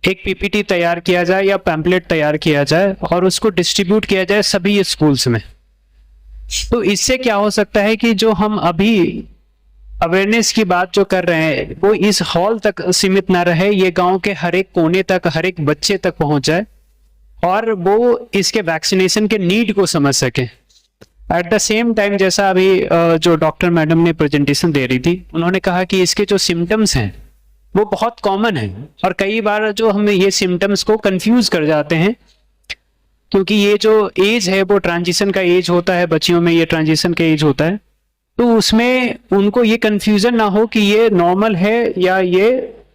एक पीपीटी तैयार किया जाए या पैम्पलेट तैयार किया जाए और उसको डिस्ट्रीब्यूट किया जाए सभी स्कूल्स में। तो इससे क्या हो सकता है कि जो हम अभी अवेयरनेस की बात जो कर रहे हैं वो इस हॉल तक सीमित ना रहे, ये गांव के हर एक कोने तक, हर एक बच्चे तक पहुंच जाए और वो इसके वैक्सीनेशन के नीड को समझ सके। एट द सेम टाइम, जैसा अभी जो डॉक्टर मैडम ने प्रेजेंटेशन दे रही थी, उन्होंने कहा कि इसके जो सिम्टम्स हैं वो बहुत कॉमन है और कई बार जो हम ये सिम्टम्स को कंफ्यूज कर जाते हैं, क्योंकि ये जो एज है वो ट्रांजिशन का एज होता है, बच्चियों में ये ट्रांजिशन का एज होता है, तो उसमें उनको ये कंफ्यूजन ना हो कि ये नॉर्मल है या ये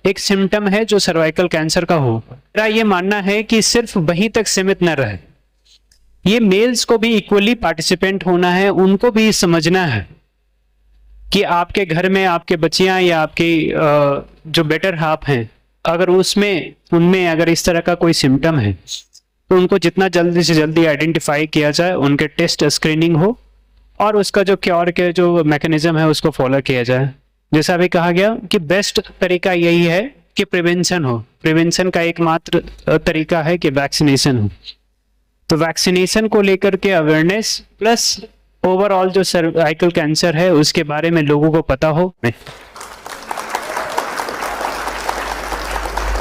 एक सिम्टम है जो सर्वाइकल कैंसर का हो। मेरा ये मानना है कि सिर्फ वहीं तक सीमित न रहे, ये मेल्स को भी इक्वली पार्टिसिपेंट होना है, उनको भी समझना है कि आपके घर में आपके बच्चियां या आपके जो बेटर हाफ हैं, अगर उनमें अगर इस तरह का कोई सिम्टम है तो उनको जितना जल्दी से जल्दी आइडेंटिफाई किया जाए, उनके टेस्ट स्क्रीनिंग हो और उसका जो क्योर के जो मैकेनिज्म है उसको फॉलो किया जाए। जैसा अभी कहा गया कि बेस्ट तरीका यही है कि प्रिवेंशन हो, प्रिवेंशन का एकमात्र तरीका है कि वैक्सीनेशन हो। तो वैक्सीनेशन को लेकर के अवेयरनेस प्लस ओवरऑल जो सर्वाइकल कैंसर है उसके बारे में लोगों को पता हो।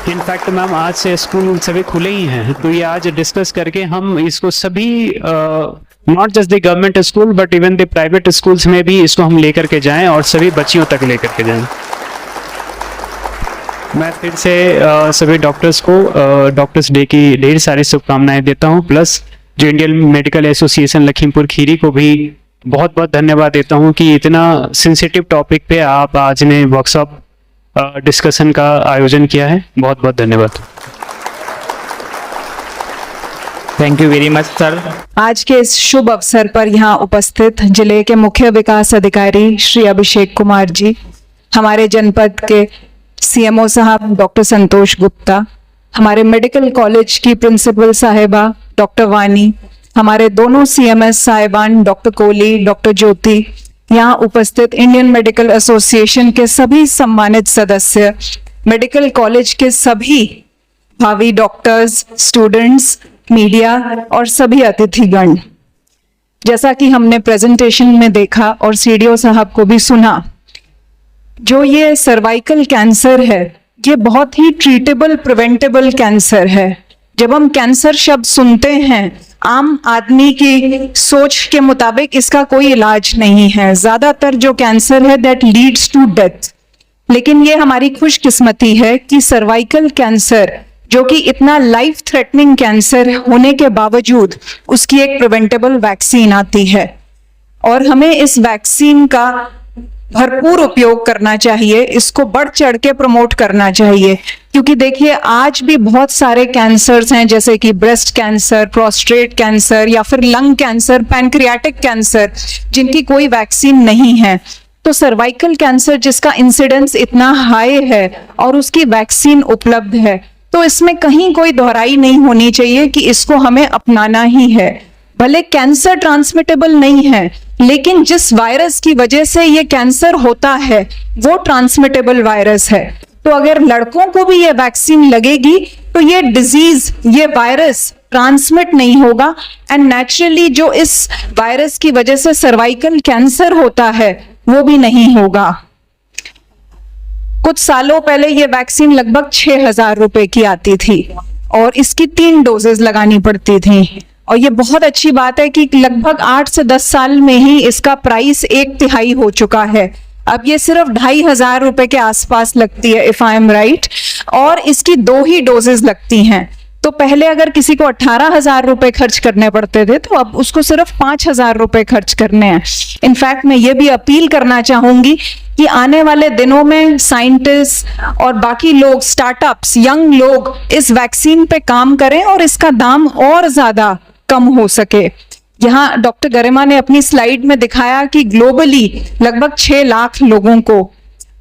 इनफैक्ट मैम आज से स्कूल सभी खुले ही हैं, तो ये आज डिस्कस करके हम इसको सभी not just the government school but even the private schools में भी इसको हम लेकर के जाएं और सभी बच्चियों तक लेकर के जाएं। मैं फिर से सभी डॉक्टर्स को डॉक्टर्स डे की ढेर सारी शुभकामनाएं देता हूं, प्लस जो Indian Medical association Lakhimpur Kheri को भी बहुत बहुत धन्यवाद देता हूं कि इतना सेंसिटिव टॉपिक पे आप आज ने वर्कशॉप डिस्कशन का आयोजन किया है। बहुत बहुत धन्यवाद। Thank you very much sir. आज के इस शुभ अवसर पर यहाँ उपस्थित जिले के मुख्य विकास अधिकारी श्री अभिषेक कुमार जी, हमारे जनपद के सीएमओ साहब डॉक्टर संतोष गुप्ता, हमारे मेडिकल कॉलेज की प्रिंसिपल साहिबा डॉक्टर वानी, हमारे दोनों सीएमएस साहिबान डॉक्टर कोहली, डॉक्टर ज्योति, यहाँ उपस्थित इंडियन मेडिकल एसोसिएशन के सभी सम्मानित सदस्य, मेडिकल कॉलेज के सभी भावी डॉक्टर्स, स्टूडेंट्स, मीडिया और सभी अतिथिगण। जैसा कि हमने प्रेजेंटेशन में देखा और सीडीओ साहब को भी सुना, जो ये सर्वाइकल कैंसर है ये बहुत ही ट्रीटेबल प्रिवेंटेबल कैंसर है। जब हम कैंसर शब्द सुनते हैं, आम आदमी की सोच के मुताबिक इसका कोई इलाज नहीं है। ज्यादातर जो कैंसर है दैट लीड्स टू डेथ, लेकिन ये हमारी खुशकिस्मती है कि सर्वाइकल कैंसर जो कि इतना लाइफ थ्रेटनिंग कैंसर होने के बावजूद उसकी एक प्रिवेंटेबल वैक्सीन आती है और हमें इस वैक्सीन का भरपूर उपयोग करना चाहिए, इसको बढ़ चढ़ के प्रमोट करना चाहिए, क्योंकि देखिए आज भी बहुत सारे कैंसर्स हैं जैसे कि ब्रेस्ट कैंसर, प्रोस्टेट कैंसर या फिर लंग कैंसर, पैनक्रियाटिक कैंसर, जिनकी कोई वैक्सीन नहीं है। तो सर्वाइकल कैंसर जिसका इंसिडेंस इतना हाई है और उसकी वैक्सीन उपलब्ध है, तो इसमें कहीं कोई दोहराई नहीं होनी चाहिए कि इसको हमें अपनाना ही है। भले कैंसर ट्रांसमिटेबल नहीं है, लेकिन जिस वायरस की वजह से ये कैंसर होता है वो ट्रांसमिटेबल वायरस है। तो अगर लड़कों को भी ये वैक्सीन लगेगी तो ये डिजीज, ये वायरस ट्रांसमिट नहीं होगा एंड नेचुरली जो इस वायरस की वजह से सर्वाइकल कैंसर होता है वो भी नहीं होगा। कुछ सालों पहले ये वैक्सीन लगभग 6,000 रुपए की आती थी और इसकी 3 डोजेज लगानी पड़ती थी, और ये बहुत अच्छी बात है कि लगभग 8 से 10 साल में ही इसका प्राइस 1/3 हो चुका है। अब ये सिर्फ 2,500 रुपए के आसपास लगती है इफ आई एम राइट, और इसकी 2 ही डोजेज लगती हैं। तो पहले अगर किसी को 18,000 रुपए खर्च करने पड़ते थे, तो अब उसको सिर्फ 5,000 रुपए खर्च करने हैं। इनफैक्ट मैं ये भी अपील करना चाहूंगी कि आने वाले दिनों में साइंटिस्ट और बाकी लोग, स्टार्टअप्स, यंग लोग इस वैक्सीन पे काम करें और इसका दाम और ज्यादा कम हो सके। यहाँ डॉक्टर गरिमा ने अपनी स्लाइड में दिखाया कि ग्लोबली लगभग 6 लाख लोगों को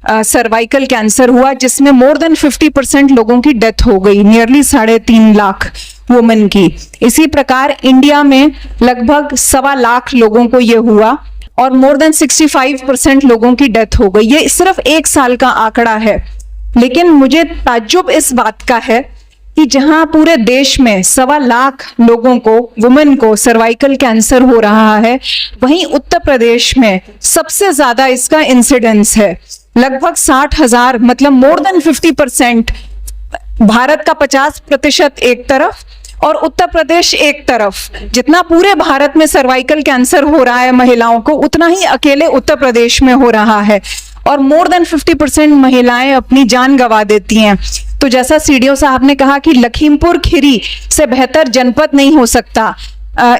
सर्वाइकल कैंसर हुआ, जिसमें मोर देन 50% लोगों की डेथ हो गई, नियरली 3.5 लाख वुमेन की। इसी प्रकार इंडिया में लगभग 1.25 लाख लोगों को ये हुआ और मोर देन 65% लोगों की डेथ हो गई। ये सिर्फ 1 साल का आंकड़ा है, लेकिन मुझे ताज्जुब इस बात का है कि जहां पूरे देश में 1.25 लाख लोगों को, वुमेन को सर्वाइकल कैंसर हो रहा है, वहीं उत्तर प्रदेश में सबसे ज्यादा इसका इंसिडेंस है, लगभग 60,000, मतलब मोर देन 50%। भारत का 50% एक तरफ और उत्तर प्रदेश एक तरफ। जितना पूरे भारत में सर्वाइकल कैंसर हो रहा है महिलाओं को, उतना ही अकेले उत्तर प्रदेश में हो रहा है और मोर देन 50% महिलाएं अपनी जान गंवा देती हैं। तो जैसा सीडीओ साहब ने कहा कि लखीमपुर खीरी से बेहतर जनपद नहीं हो सकता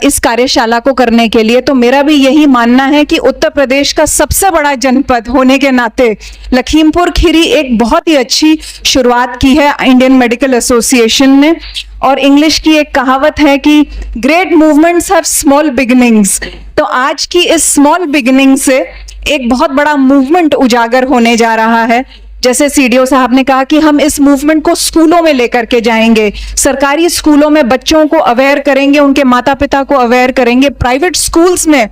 इस कार्यशाला को करने के लिए, तो मेरा भी यही मानना है कि उत्तर प्रदेश का सबसे बड़ा जनपद होने के नाते लखीमपुर खीरी एक बहुत ही अच्छी शुरुआत की है इंडियन मेडिकल एसोसिएशन ने। और इंग्लिश की एक कहावत है कि great movements have small beginnings. तो आज की इस स्मॉल बिगिनिंग से एक बहुत बड़ा मूवमेंट उजागर होने जा रहा है। जैसे सीडीओ साहब ने कहा कि हम इस मूवमेंट को स्कूलों में लेकर के जाएंगे, सरकारी स्कूलों में बच्चों को अवेयर करेंगे, उनके माता पिता को अवेयर करेंगे, प्राइवेट स्कूल्स में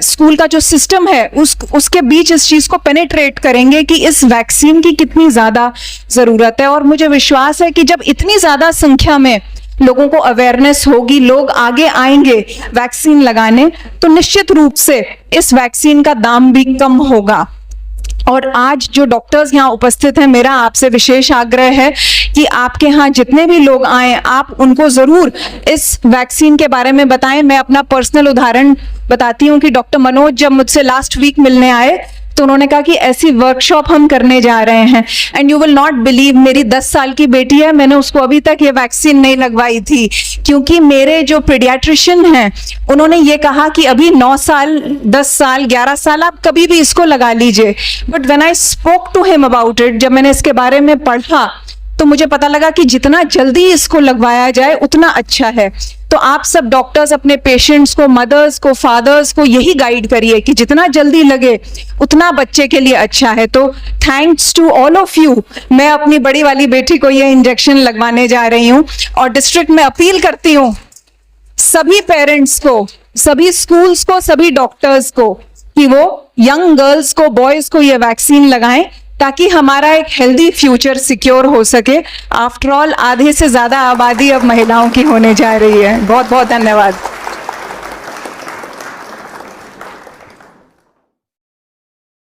स्कूल का जो सिस्टम है उसके बीच इस चीज को पेनिट्रेट करेंगे कि इस वैक्सीन की कितनी ज्यादा जरूरत है। और मुझे विश्वास है कि जब इतनी ज्यादा संख्या में लोगों को अवेयरनेस होगी, लोग आगे आएंगे वैक्सीन लगाने, तो निश्चित रूप से इस वैक्सीन का दाम भी कम होगा। और आज जो डॉक्टर्स यहाँ उपस्थित हैं, मेरा आपसे विशेष आग्रह है कि आपके यहाँ जितने भी लोग आए, आप उनको जरूर इस वैक्सीन के बारे में बताएं। मैं अपना पर्सनल उदाहरण बताती हूँ कि डॉक्टर मनोज जब मुझसे लास्ट वीक मिलने आए तो उन्होंने कहा कि ऐसी वर्कशॉप हम करने जा रहे हैं, and you will not believe, मेरी 10 साल की बेटी है, मैंने उसको अभी तक ये वैक्सीन नहीं लगवाई थी, क्योंकि मेरे जो पीडियाट्रिशियन हैं उन्होंने ये कहा कि अभी 9 साल, 10 साल, 11 साल आप कभी भी इसको लगा लीजिए। But when I spoke to him about it, जब मैंने इसके बारे में पढ़ा तो मुझे पता लगा कि जितना जल्दी इसको लगवाया जाए उतना अच्छा है। तो आप सब डॉक्टर्स अपने पेशेंट्स को, मदर्स को, फादर्स को यही गाइड करिए कि जितना जल्दी लगे उतना बच्चे के लिए अच्छा है। तो thanks to all of you, मैं अपनी बड़ी वाली बेटी को ये इंजेक्शन लगवाने जा रही हूँ और डिस्ट्रिक्ट में अपील करती हूँ सभी पेरेंट्स को, सभी स्कूल्स को, सभी डॉक्टर्स को कि वो यंग गर्ल्स को, बॉयज को ये वैक्सीन लगाएं ताकि हमारा एक हेल्दी फ्यूचर सिक्योर हो सके। आफ्टर ऑल आधे से ज्यादा आबादी अब महिलाओं की होने जा रही है। बहुत बहुत धन्यवाद।